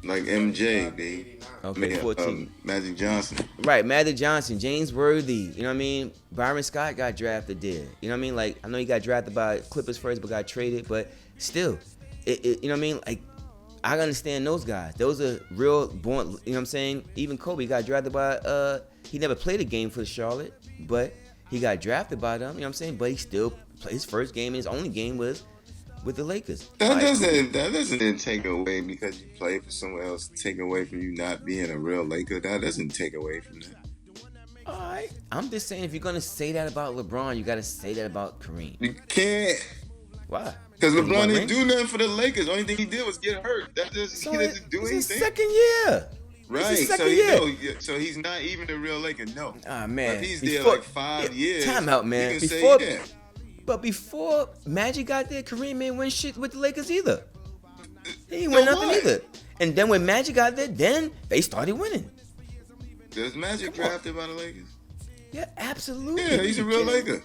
Like MJ, B. Okay, 14. Magic Johnson. Right, Magic Johnson, James Worthy, you know what I mean? Byron Scott got drafted there. You know what I mean? Like, I know he got drafted by Clippers first, but got traded. But still, you know what I mean? Like, I understand those guys. Those are real born, you know what I'm saying? Even Kobe got drafted by, he never played a game for Charlotte, but he got drafted by them, you know what I'm saying? But he still played his first game, and his only game was with the Lakers. That doesn't take away because you play for someone else. Take away from you not being a real Laker. That doesn't take away from that. All right, I'm just saying if you're gonna say that about LeBron, you gotta say that about Kareem. You can't. Why? Because LeBron didn't do nothing for the Lakers. The only thing he did was get hurt. He doesn't do anything. It's his second year. Right. So he's not even a real Laker. No. Ah man. If he's there like 5 years. Time out, man. But before Magic got there, Kareem ain't win shit with the Lakers either. He ain't win nothing either. And then when Magic got there, then they started winning. Does Magic drafted by the Lakers? Yeah, absolutely. Yeah, he's a real Laker.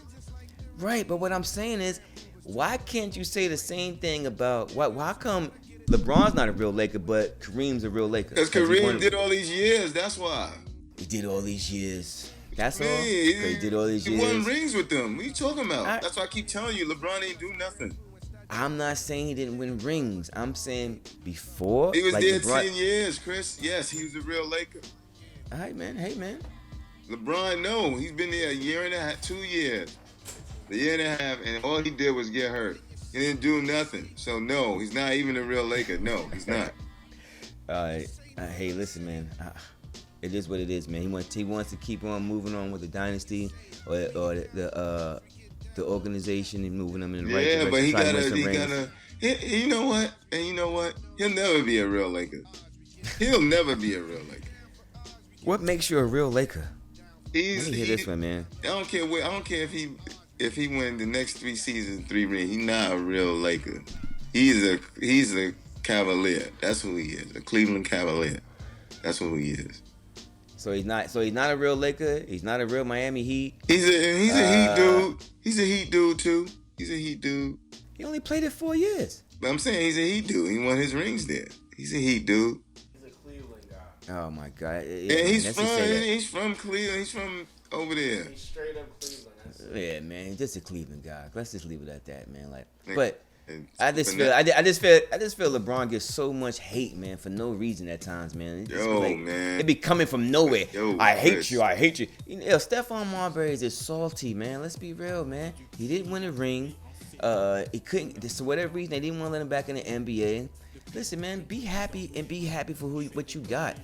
Right, but what I'm saying is, why can't you say the same thing about why come LeBron's not a real Laker, but Kareem's a real Laker? Because Kareem did all these years. That's why. He did all these years. That's all. He did all these years. He won rings with them. What are you talking about? That's why I keep telling you, LeBron ain't do nothing. I'm not saying he didn't win rings. I'm saying before. He was there 10 years, Chris. Yes, he was a real Laker. All right, man. Hey, man. LeBron, no. He's been there a year and a half, 2 years. A year and a half, and all he did was get hurt. He didn't do nothing. So, no, he's not even a real Laker. No, he's not. All right. Hey, listen, man. It is what it is, man. He wants to keep on moving on with the dynasty or the organization and moving them in the right direction. Yeah, but he gotta. You know what? And you know what? He'll never be a real Laker. He'll never be a real Laker. What makes you a real Laker? Let me hear this one, man. I don't care if he win the next 3 seasons, 3 rings. He's not a real Laker. He's a Cavalier. That's who he is. A Cleveland Cavalier. That's who he is. So he's not a real Laker. He's not a real Miami Heat. He's a Heat dude. He's a Heat dude too. He's a Heat dude. He only played it 4 years. But I'm saying he's a Heat dude. He won his rings there. He's a Heat dude. He's a Cleveland guy. Oh my God. Yeah, he's from Cleveland. He's from over there. He's straight up Cleveland. Yeah, man, just a Cleveland guy. Let's just leave it at that, man. Like, but I just feel LeBron gets so much hate, man, for no reason at times, man. Man, it be coming from nowhere. I hate Chris. you. I hate you. Stephon Marbury is just salty, man. Let's be real, man. He didn't win a ring. He couldn't. For whatever reason, they didn't want to let him back in the NBA. Listen, man, be happy for what you got.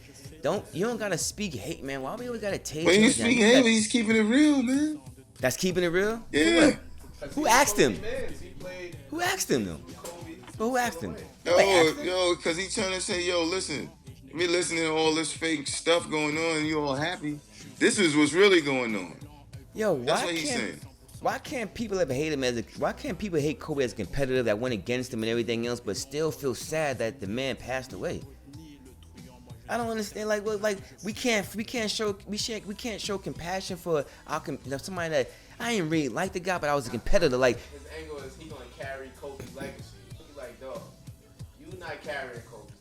You don't gotta speak hate, man. Why we always gotta take? But he's speaking hate, but he's keeping it real, man. That's keeping it real? Yeah. Who asked him? Who asked him, though? But who asked him? Because he's trying to say, listen, me listening to all this fake stuff going on and you all happy. This is what's really going on. That's what he's saying. Why can't people ever hate him why can't people hate Kobe as a competitor that went against him and everything else, but still feel sad that the man passed away? I don't understand. We can't show compassion for somebody that I ain't really like the guy, but I was a competitor. Like his angle is he gonna carry Kobe's legacy. He like, dog, you not carrying Kobe's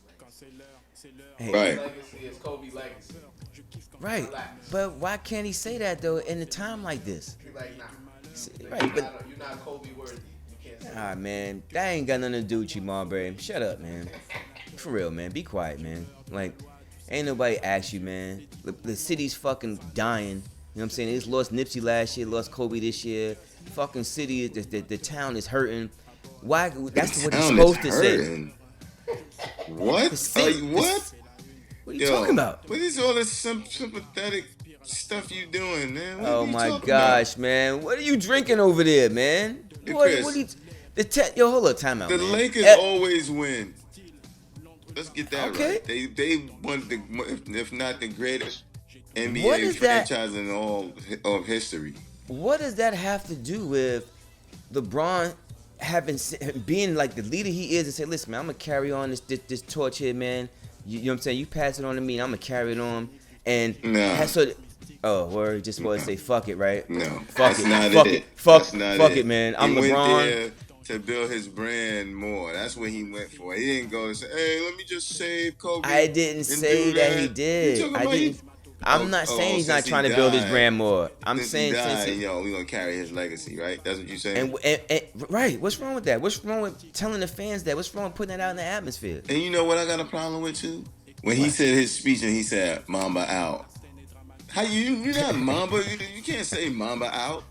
legacy. Right. Legacy is Kobe's legacy. Right. Relax. But why can't he say that though in a time like this? He like, nah. Right. But you're not Kobe worthy. You can't say that. Man, that ain't got nothing to do with you, Marbury. Shut up, man. For real, man. Be quiet, man. Like. Ain't nobody asked you, man. The city's fucking dying. You know what I'm saying? They just lost Nipsey last year, lost Kobe this year. Fucking city, the town is hurting. Why? That's what he's supposed to say. What? What? What are you talking about? What is all this sympathetic stuff you doing, man? Oh my gosh, man. What are you drinking over there, man? What are you... hold up, time out, The man. Lakers always win. Let's get that right. They won if not the greatest NBA franchise in all of history. What does that have to do with LeBron being like the leader he is and say, listen, man, I'm gonna carry on this torch here, man. You know what I'm saying? You pass it on to me, and I'm gonna carry it on. And No. word, just want to say fuck it, right? No, Fuck that's it, not fuck it. it, fuck, That's not fuck it, man. I'm he went LeBron. there to build his brand more. That's what he went for. He didn't go and say, "Hey, let me just save Kobe." I didn't say that he did. I didn't. I'm not saying he's not trying to build his brand more. I'm saying since he died, we're gonna carry his legacy, right? That's what you're saying. And right, what's wrong with that? What's wrong with telling the fans that? What's wrong with putting that out in the atmosphere? And you know what I got a problem with too? When he said his speech and he said Mamba out. How you're not Mamba? You can't say Mamba out.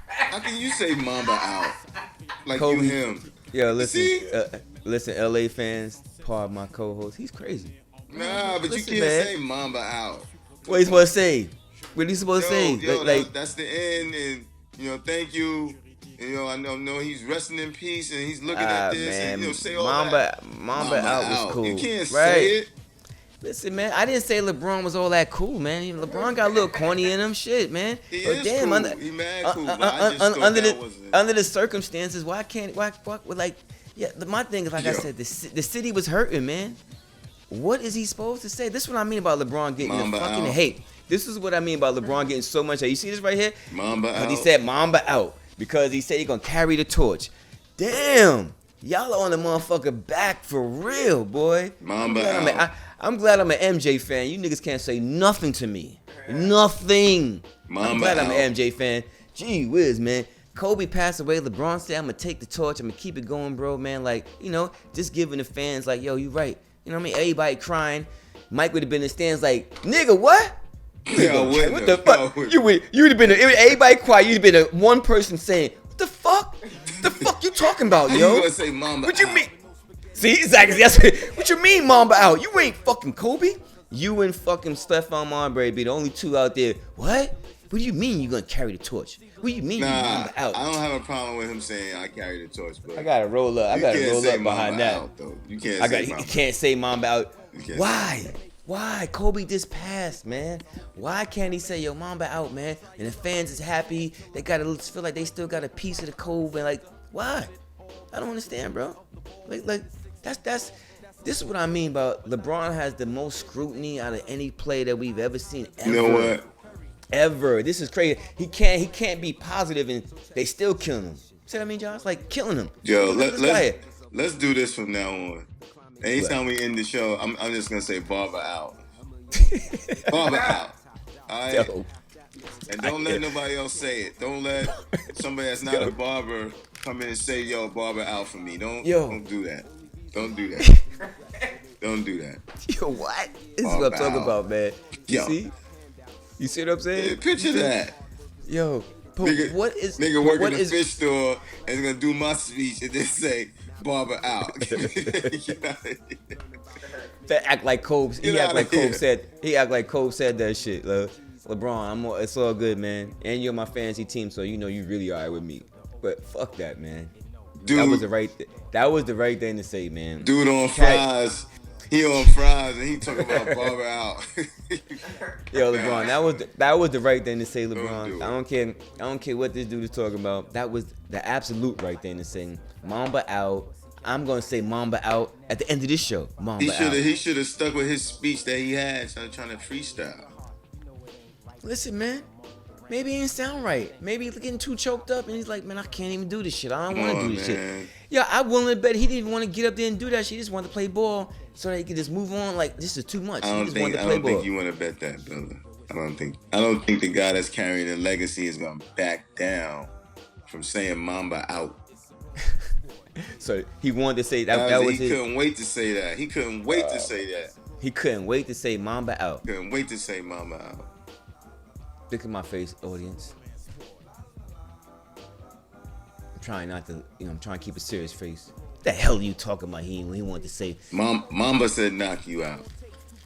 How can you say Mamba out? Like Kobe, you him. Yo, listen, LA fans, pardon my co-host, he's crazy. Nah, but Listen, you can't man. say Mamba out. What are you supposed to say? What are you supposed to say? Yo, that's the end, and thank you. And, I know he's resting in peace, and he's looking at this, man, and say all Mamba that. out was cool. You can't right? say it. Listen, man, I didn't say LeBron was all that cool, man. LeBron got a little corny in him, shit, man. He but is damn, cool. He mad cool. But I just thought that wasn't. Under the circumstances, why my thing is, like I said, the city was hurting, man. What is he supposed to say? This is what I mean about LeBron getting Mamba the fucking out. hate. This is what I mean about LeBron getting so much hate. You see this right here? Mamba out. He said Mamba out because he said he gonna carry the torch. Damn, y'all are on the motherfucker back for real, boy. Mamba out. I'm glad I'm an MJ fan. You niggas can't say nothing to me. Nothing. Mamba I'm glad I'm out. an MJ fan. Gee whiz, man. Kobe passed away. LeBron said, I'm going to take the torch. I'm going to keep it going, bro, man. Like, just giving the fans, like, yo, you right. You know what I mean? Everybody crying. Mike would have been in the stands like, nigga, what? What the fuck? You would have been, everybody quiet. You'd have been one person saying, what the fuck? What the fuck you talking about, yo? You gonna say Mamba What you out? mean? See, exactly. That's what you mean, Mamba out. You ain't fucking Kobe. You and fucking Stephon Marbury be the only two out there. What? What do you mean you gonna carry the torch? What do you mean you Mamba out? I don't have a problem with him saying I carry the torch, but I gotta roll up. I gotta roll up behind that. Out, though. You can't say Mamba. You can't say Mamba out. Why? Say Mamba. Why? Kobe just passed, man. Why can't he say, yo, Mamba out, man? And the fans is happy. They gotta feel like they still got a piece of the Kobe. And like, why? I don't understand, bro. Like that's this is what I mean about LeBron has the most scrutiny out of any player that we've ever seen. Ever. You know what? Ever. This is crazy. He can't be positive and they still killing him. See what I mean, John? It's like killing him. Yo, let's do this from now on. Anytime we end the show, I'm just gonna say Barber out. Barber out. All right. Yo. And don't let nobody else say it. Don't let somebody that's not a barber come in and say, "Yo, barber out for me." Don't do that. Don't do that. Don't do that. Yo, what? This is what I'm talking about, man. You Yo. see? You see what I'm saying? Yeah, picture that. Yo, but Nigga, what is nigga working in the fish store and gonna do my speech and then say barber out. That act like Kobe? He Get act like outta Kobe here. said. He act like Kobe said that shit. LeBron, it's all good, man. And you're my fantasy team, so you know you really alright with me. But fuck that, man. Dude, That was the right thing to say, man. dude on fries. He on fries and he talking about barber out. Yo, LeBron, that was the right thing to say, LeBron. do it. I don't care what this dude is talking about. That was the absolute right thing to say. Mamba out. I'm gonna say Mamba out at the end of this show. Mamba out. He should have stuck with his speech that he had, instead of trying to freestyle. Listen, man. Maybe he didn't sound right. Maybe he's getting too choked up and he's like, man, I can't even do this shit. I don't want to do this shit. Yeah, I'm willing to bet he didn't want to get up there and do that shit. He just wanted to play ball so that he could just move on. Like, this is too much. I don't think you want to bet that, brother. I don't think the guy that's carrying the legacy is gonna back down from saying Mamba out. So he wanted to say that was he his. couldn't wait to say that. He couldn't wait to say that. He couldn't wait to say Mamba out. Couldn't wait to say Mamba out. Look at my face, audience. I'm trying not to, I'm trying to keep a serious face. What the hell are you talking about? He wanted to say. Mamba said knock you out.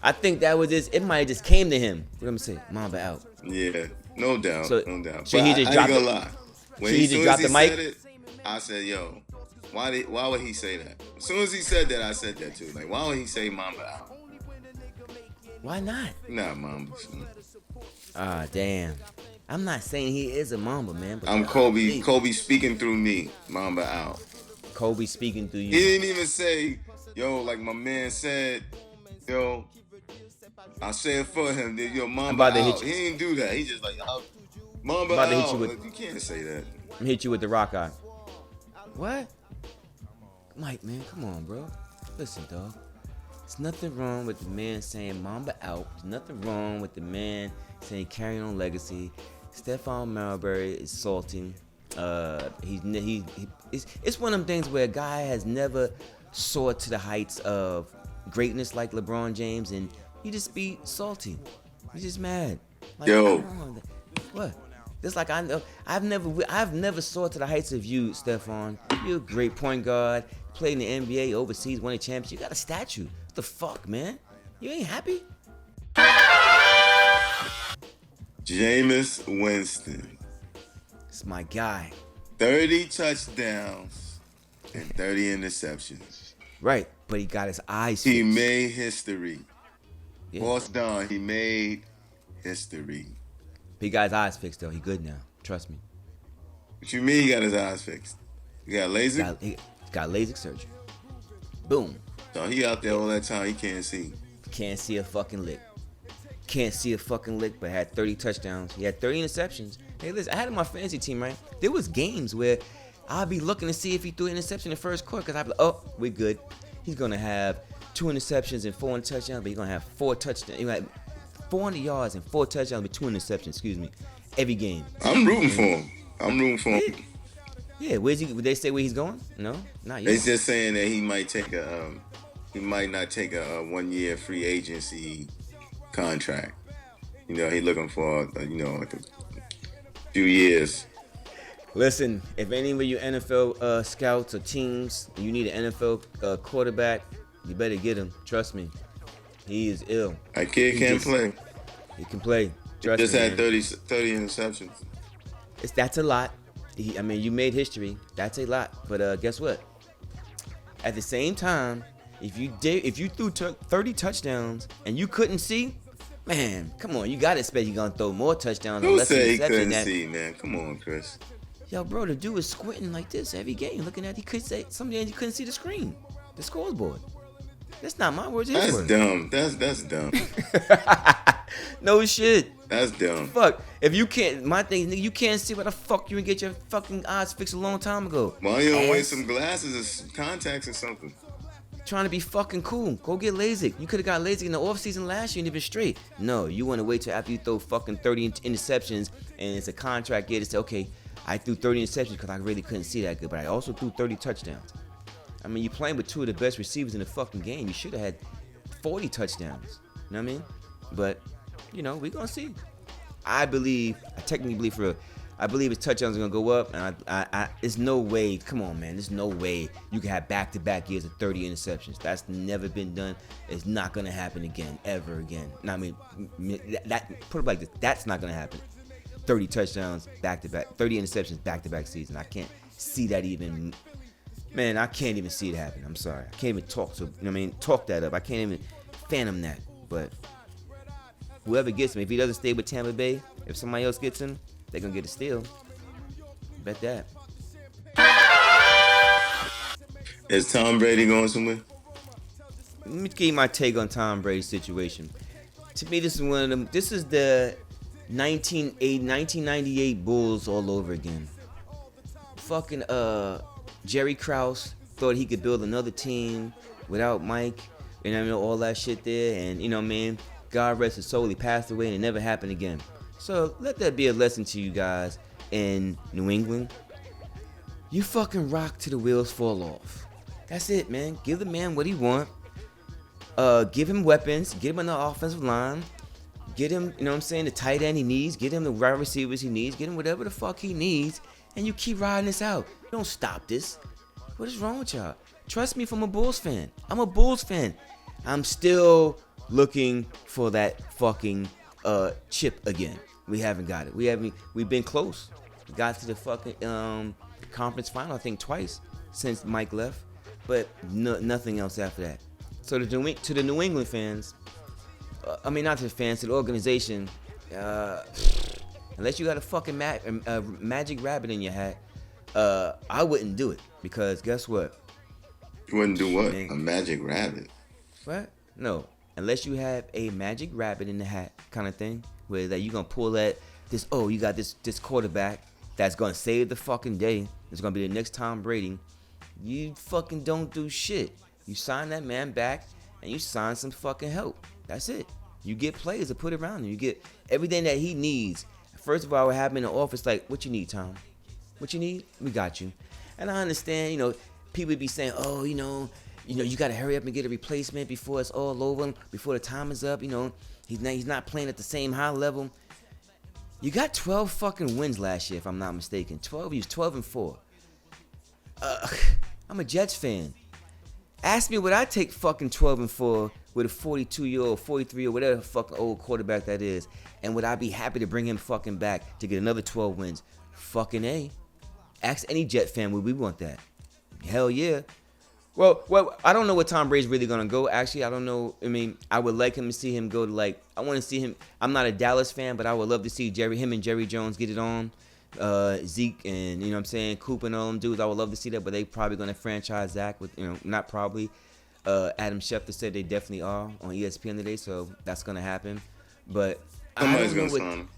I think that was this. It might have just came to him. What I'm saying, Mamba out. Yeah, no doubt, So, no doubt. should he just I ain't drop gonna it? lie. When Should he just drop the mic? Said it, I said, yo, why would he say that? As soon as he said that, I said that too. Like, why would he say Mamba out? Why not? Not Mamba, son. Ah, damn. I'm not saying he is a Mamba, man. But I'm Kobe. Kobe speaking through me. Mamba out. Kobe speaking through you. He didn't even say, yo, like my man said, yo, I said for him, yo, Mamba out. He didn't do that. He just like, Mamba about out. to hit you with, like, you can't say that. I'm gonna hit you with the rock eye. What? Mike, man, come on, bro. Listen, dog. There's nothing wrong with the man saying Mamba out. There's nothing wrong with the man saying carrying on legacy. Stephon Marbury is salty. It's one of them things where a guy has never soared to the heights of greatness like LeBron James, and he just be salty. He's just mad. Like, yo, what? Just like I know, I've never soared to the heights of you, Stephon. You're a great point guard. Played in the NBA, overseas, won a championship. You got a statue. What the fuck, man? You ain't happy? Jameis Winston. It's my guy. 30 touchdowns and 30 interceptions. Right, but he got his eyes He fixed. made history. Yeah. Boss Don, he made history. He got his eyes fixed, though. He good now. Trust me. What you mean he got his eyes fixed? He got LASIK? He got LASIK surgery. Boom. So he out there all that time, he can't see. Can't see a fucking lick. Can't see a fucking lick, but had 30 touchdowns. He had 30 interceptions. Hey, listen, I had him on my fantasy team, right? There was games where I'd be looking to see if he threw an interception in the first quarter, because I'd be like, oh, we're good. He's going to have 2 interceptions and 4 touchdowns, but he's going to have 4 touchdowns. He's going to have 400 yards and 4 touchdowns with 2 interceptions, every game. I'm rooting for him. Yeah, where's he? Would they say where he's going? No, not yet. It's just saying that he might not take a 1-year free agency contract. You know, he looking for like a few years. Listen, if any of you NFL scouts or teams, you need an NFL quarterback, you better get him. Trust me, he is ill. That kid can't play. He can play. He just had 30 interceptions. That's a lot. You made history. That's a lot. But guess what? At the same time, if you threw 30 touchdowns and you couldn't see, man, come on, you gotta expect you're gonna throw more touchdowns. Who said he couldn't see, man? Come on, Chris. Yo, bro, the dude was squinting like this every game, looking at. He could say some days you couldn't see the screen, the scoreboard. That's not my words. That's words. dumb. That's dumb. No shit. That's dumb. Fuck. If you can't, my thing, nigga, you can't see what the fuck you can get your fucking eyes fixed a long time ago. Why you don't wear some glasses or some contacts or something? Trying to be fucking cool. Go get LASIK. You could have got LASIK in the offseason last year and it been straight. No, you want to wait till after you throw fucking 30 interceptions and it's a contract year to say, okay, I threw 30 interceptions because I really couldn't see that good, but I also threw 30 touchdowns. I mean, you're playing with 2 of the best receivers in the fucking game. You should have had 40 touchdowns. You know what I mean? But, we're going to see. I believe his touchdowns are going to go up, and there's no way, come on, man, there's no way you can have back-to-back years of 30 interceptions. That's never been done. It's not going to happen again, ever again. I mean, put it like this, that's not going to happen. 30 touchdowns back-to-back, 30 interceptions back-to-back season. I can't see that even, man, I can't even see it happen. I'm sorry. I can't even talk that up. I can't even fathom that, but whoever gets him, if he doesn't stay with Tampa Bay, if somebody else gets him, they're going to get a steal. Bet that. Is Tom Brady going somewhere? Let me give you my take on Tom Brady's situation. To me, this is the 1998 Bulls all over again. Fucking Jerry Krause thought he could build another team without Mike, and all that shit there, and God rest his soul, he passed away and it never happened again. So let that be a lesson to you guys in New England. You fucking rock till the wheels fall off. That's it, man. Give the man what he want. Give him weapons. Get him on the offensive line. Get him, the tight end he needs. Get him the wide receivers he needs. Get him whatever the fuck he needs. And you keep riding this out. Don't stop this. What is wrong with y'all? Trust me, I'm a Bulls fan. I'm a Bulls fan. I'm still looking for that fucking chip again. We haven't got it. We've been close. We got to the fucking conference final, I think, twice since Mike left, but nothing else after that. So to the New England fans, not to the fans, to the organization, and unless you got a fucking magic rabbit in your hat, I wouldn't do it because guess what? You wouldn't do what? Man. A magic rabbit. What? No, unless you have a magic rabbit in the hat kind of thing, where that you gonna pull that you got this quarterback that's gonna save the fucking day. It's gonna be the next Tom Brady. You fucking don't do shit. You sign that man back and you sign some fucking help. That's it. You get players to put around him. You get everything that he needs. First of all, what happened in the office, like, what you need, Tom? What you need? We got you. And I understand, people be saying, oh, you got to hurry up and get a replacement before it's all over, before the time is up. He's not playing at the same high level. You got 12 fucking wins last year, if I'm not mistaken. 12. He was 12-4. I'm a Jets fan. Ask me would I take fucking 12-4 with a 42-year-old, 43 or whatever fucking old quarterback that is, and would I be happy to bring him fucking back to get another 12 wins? Fucking A. Ask any Jet fan would we want that. Hell yeah. Well, I don't know where Tom Brady's really gonna go. Actually, I don't know. I mean, I would like him to see him go to I want to see him. I'm not a Dallas fan, but I would love to see him and Jerry Jones get it on. Zeke and what I'm saying, Coop and all them dudes. I would love to see that, but they probably gonna franchise Zach with not probably. Adam Schefter said they definitely are on ESPN today, so that's gonna happen. But Somebody's gonna sign him.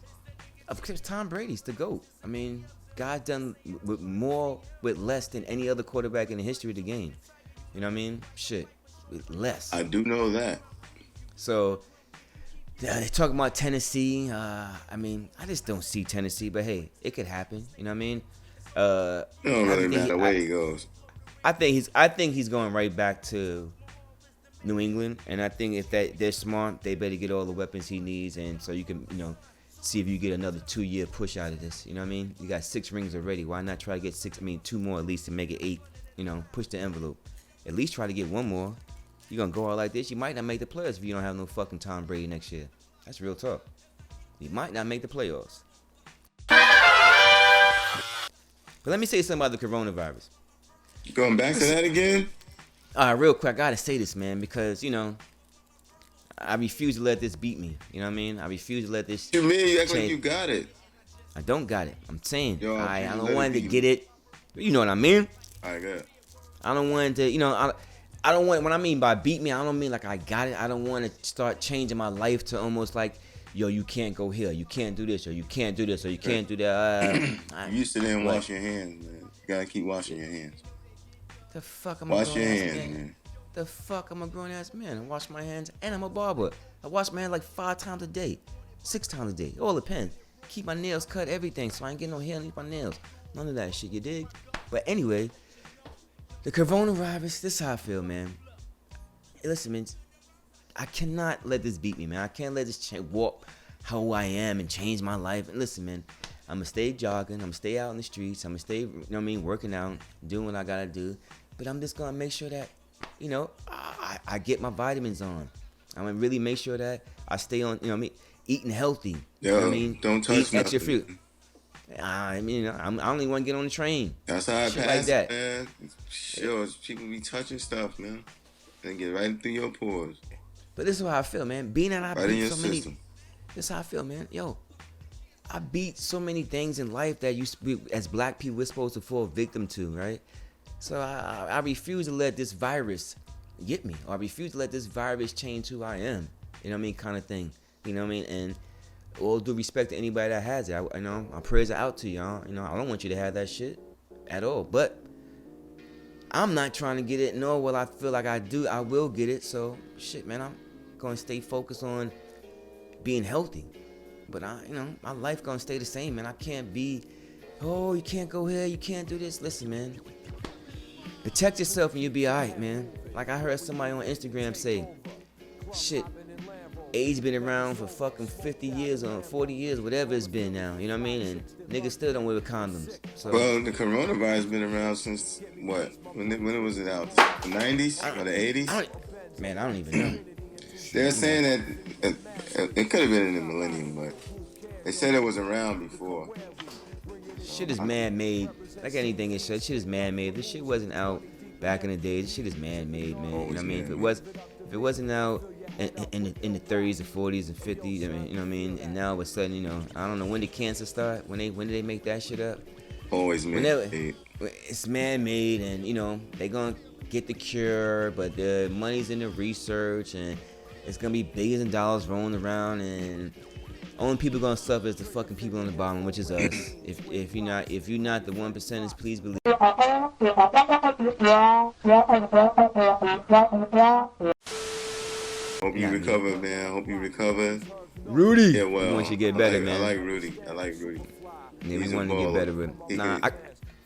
Of course, Tom Brady's the GOAT. I mean, God done with more with less than any other quarterback in the history of the game. You know what I mean? Shit, with less. I do know that. So they talking about Tennessee. I mean, I just don't see Tennessee, but hey, it could happen. You know what I mean? It don't really matter where he goes. I think he's going right back to New England, and I think if they're smart, they better get all the weapons he needs, and so you can see if you get another 2-year push out of this. You know what I mean? You got 6 rings already. Why not try to get 6? I mean, 2 more at least to make it 8. Push the envelope. At least try to get 1 more. You're gonna go out like this, you might not make the playoffs if you don't have no fucking Tom Brady next year. That's real talk. You might not make the playoffs. But let me say something about the coronavirus. Going back to that again? Real quick, I gotta say this, man, because I refuse to let this beat me. You know what I mean? I refuse to let this. You mean you act like you got it? I don't got it. I'm saying I you don't want to get it. You know what I mean? I got it. I don't want to. I don't want. When I mean by beat me, I don't mean like I got it. I don't want to start changing my life to almost like, yo, you can't go here, you can't do this, or you can't do this, or you can't do that. You used to didn't wash your hands, man. You gotta keep washing your hands. The fuck I'm Wash a your grown hands, ass man. The fuck I'm a grown ass man. I wash my hands and I'm a barber. I wash my hands like 5 times a day, 6 times a day. It all depends. Keep my nails cut, everything, so I ain't get no hair underneath my nails. None of that shit, you dig? But anyway, the coronavirus. This is how I feel, man. Listen, man. I cannot let this beat me, man. I can't let this warp how I am and change my life. And listen, man. I'm gonna stay jogging. I'm gonna stay out in the streets. I'm gonna stay, working out, doing what I gotta do. But I'm just gonna make sure that, I get my vitamins on. I'm gonna really make sure that I stay on, eating healthy. Yo, don't touch Eat extra nothing. fruit. I only want to get on the train. That's how I Shit pass like that. man. Sure, people be touching stuff, man. And get right through your pores. But this is how I feel, man. Being that I Right in beat your so many, system. this is how I feel, man. Yo, I beat so many things in life that as black people, we're supposed to fall victim to, right? So I refuse to let this virus get me. Or I refuse to let this virus change who I am. You know what I mean? Kind of thing. You know what I mean? And all due respect to anybody that has it. My prayers are out to y'all. I don't want you to have that shit at all. But I'm not trying to get it, nor will I feel like I will get it. So shit, man, I'm gonna stay focused on being healthy. But my life gonna stay the same, man. I can't be, you can't go here, you can't do this. Listen, man, protect yourself and you'll be alright, man. Like I heard somebody on Instagram say, shit, AIDS been around for fucking 50 years or 40 years, whatever it's been now. You know what I mean? And niggas still don't wear condoms. So Well, the coronavirus been around since what? When was it out? The 90s or the 80s? I don't even know. They're saying that it could have been in the millennium, but they said it was around before. Shit is man-made. Like anything is shit is man-made. This shit wasn't out back in the day. This shit is man-made, man. You know what I mean? If If it wasn't out in the 30s and 40s and 50s, I mean, you know what I mean? And now all of a sudden, you know, I don't know when did cancer start? When did they make that shit up? Always Whenever man. it's man-made, and you know they gonna get the cure, but the money's in the research, and it's gonna be billions of dollars rolling around, and only people gonna suffer is the fucking people on the bottom, which is us. If you're not the 1%ers, please believe. Hope you recover, man. Hope you recover. Rudy. Yeah, well, We want you to get better, man. I like Rudy. Yeah, He's we want to get better, but He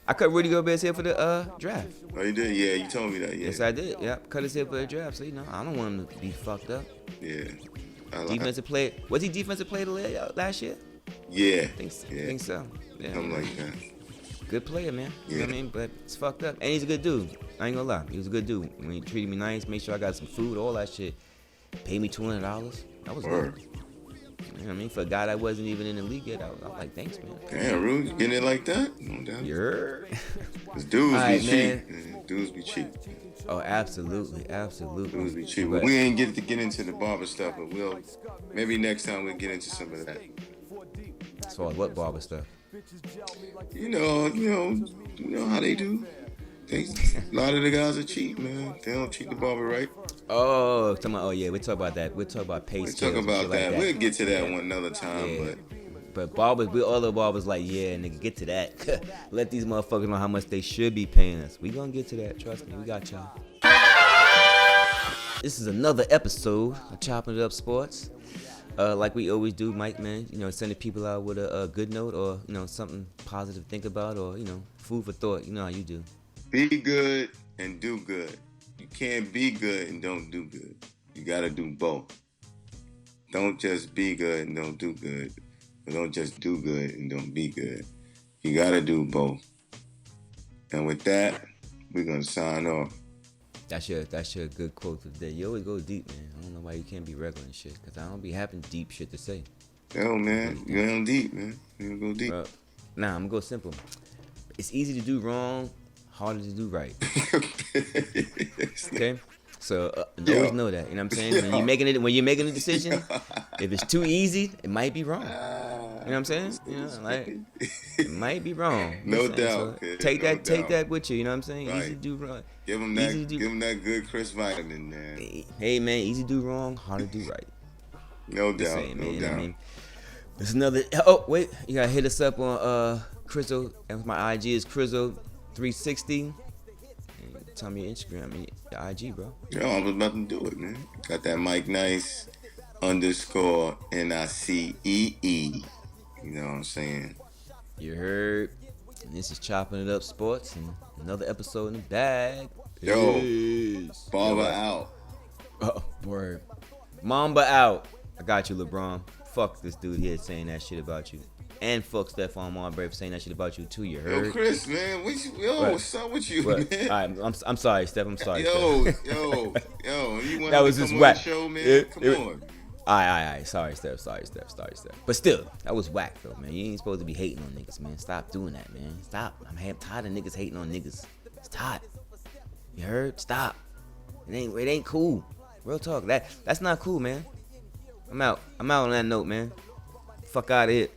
I cut Rudy Gobert's hair for the draft. Oh, you did? Yeah, you told me that. Yeah. Yes, I did. Yeah, cut his hair for the draft. So you know, I don't want him to be fucked up. Yeah. Defensive player. Was he defensive player last year? Yeah. Think Yeah. so. Yeah. Something like that. Good player, man. You know Yeah. what I mean? But it's fucked up. And he's a good dude. I ain't gonna lie. He was a good dude. When he treated me nice, made sure I got some food, all that shit. Paid me $200. That was Word. good. You know what I mean? For a guy that wasn't even in the league yet, I was like, thanks, man. Damn, Rudy, getting it like that? No doubt. Yeah. Cause dudes Alright, be man. cheap. Man. Dudes be cheap. Oh, absolutely. Dudes be cheap. But We ain't get into the barber stuff, but maybe next time we'll get into some of that. as far as what barber stuff? You know how they do. A lot of the guys are cheap, man. They don't treat the barber right. Oh, yeah, we'll talk about that. We'll talk about pay We'll scales talk and about shit that. like that. We'll get to that one another time, Yeah. but But barbers, we all the barbers like, yeah, nigga, get to that. Let these motherfuckers know how much they should be paying us. We gonna get to that. Trust me, we got y'all. This is another episode of Choppin It Up Sports. Like we always do, Mike, man, you know, sending people out with a good note or, you know, something positive to think about or, you know, food for thought. You know how you do. be good and do good. You can't be good and don't do good. You gotta do both. Don't just be good and don't do good. Or don't just do good and don't be good. You gotta do both. And with that, we're gonna sign off. That's your good quote for the day. You always go deep, man. I don't know why you can't be regular and shit, because I don't be having deep shit to say. Yo, man, you going deep, man. You gonna go deep. Nah, I'm gonna go simple. It's easy to do wrong, harder to do right. Okay? So always know that. You know what I'm saying? When you're making a decision, if it's too easy, it might be wrong. You know what I'm saying? You know, like it might be wrong. No doubt. So kid, take no that doubt. with you. You know what I'm saying? Right. Easy to do wrong. Give him that good Chris vitamin, man. Hey man, easy to do wrong, hard to do right. No Just doubt, saying, no man, you know doubt. what I mean? There's another. Oh wait, you gotta hit us up on Crizzle. And my IG is Crizzle360. Tell me your Instagram, I mean, your IG, bro. Yo, I was about to do it, man. Got that Mike Nice _NICEE. You know what I'm saying? You heard. And this is Chopping It Up Sports, and another episode in the bag. Yo, Peace. Barber out. Oh, word. Mamba out. I got you, LeBron. Fuck this dude here saying that shit about you. And fuck Stephon Marbury for saying that shit about you too, you heard? Yo, Chris, man. What's up with you, What? man? All right, I'm sorry, Steph. I'm sorry, Yo, Steph. you want That was to just come on whack. the show, man? It- Come it- on. All right. Sorry, Steph. But still, that was whack, though, man. You ain't supposed to be hating on niggas, man. Stop doing that, man. Stop. I'm tired of niggas hating on niggas. Stop. You heard? Stop. It ain't cool. Real talk. That's not cool, man. I'm out on that note, man. Fuck out of here.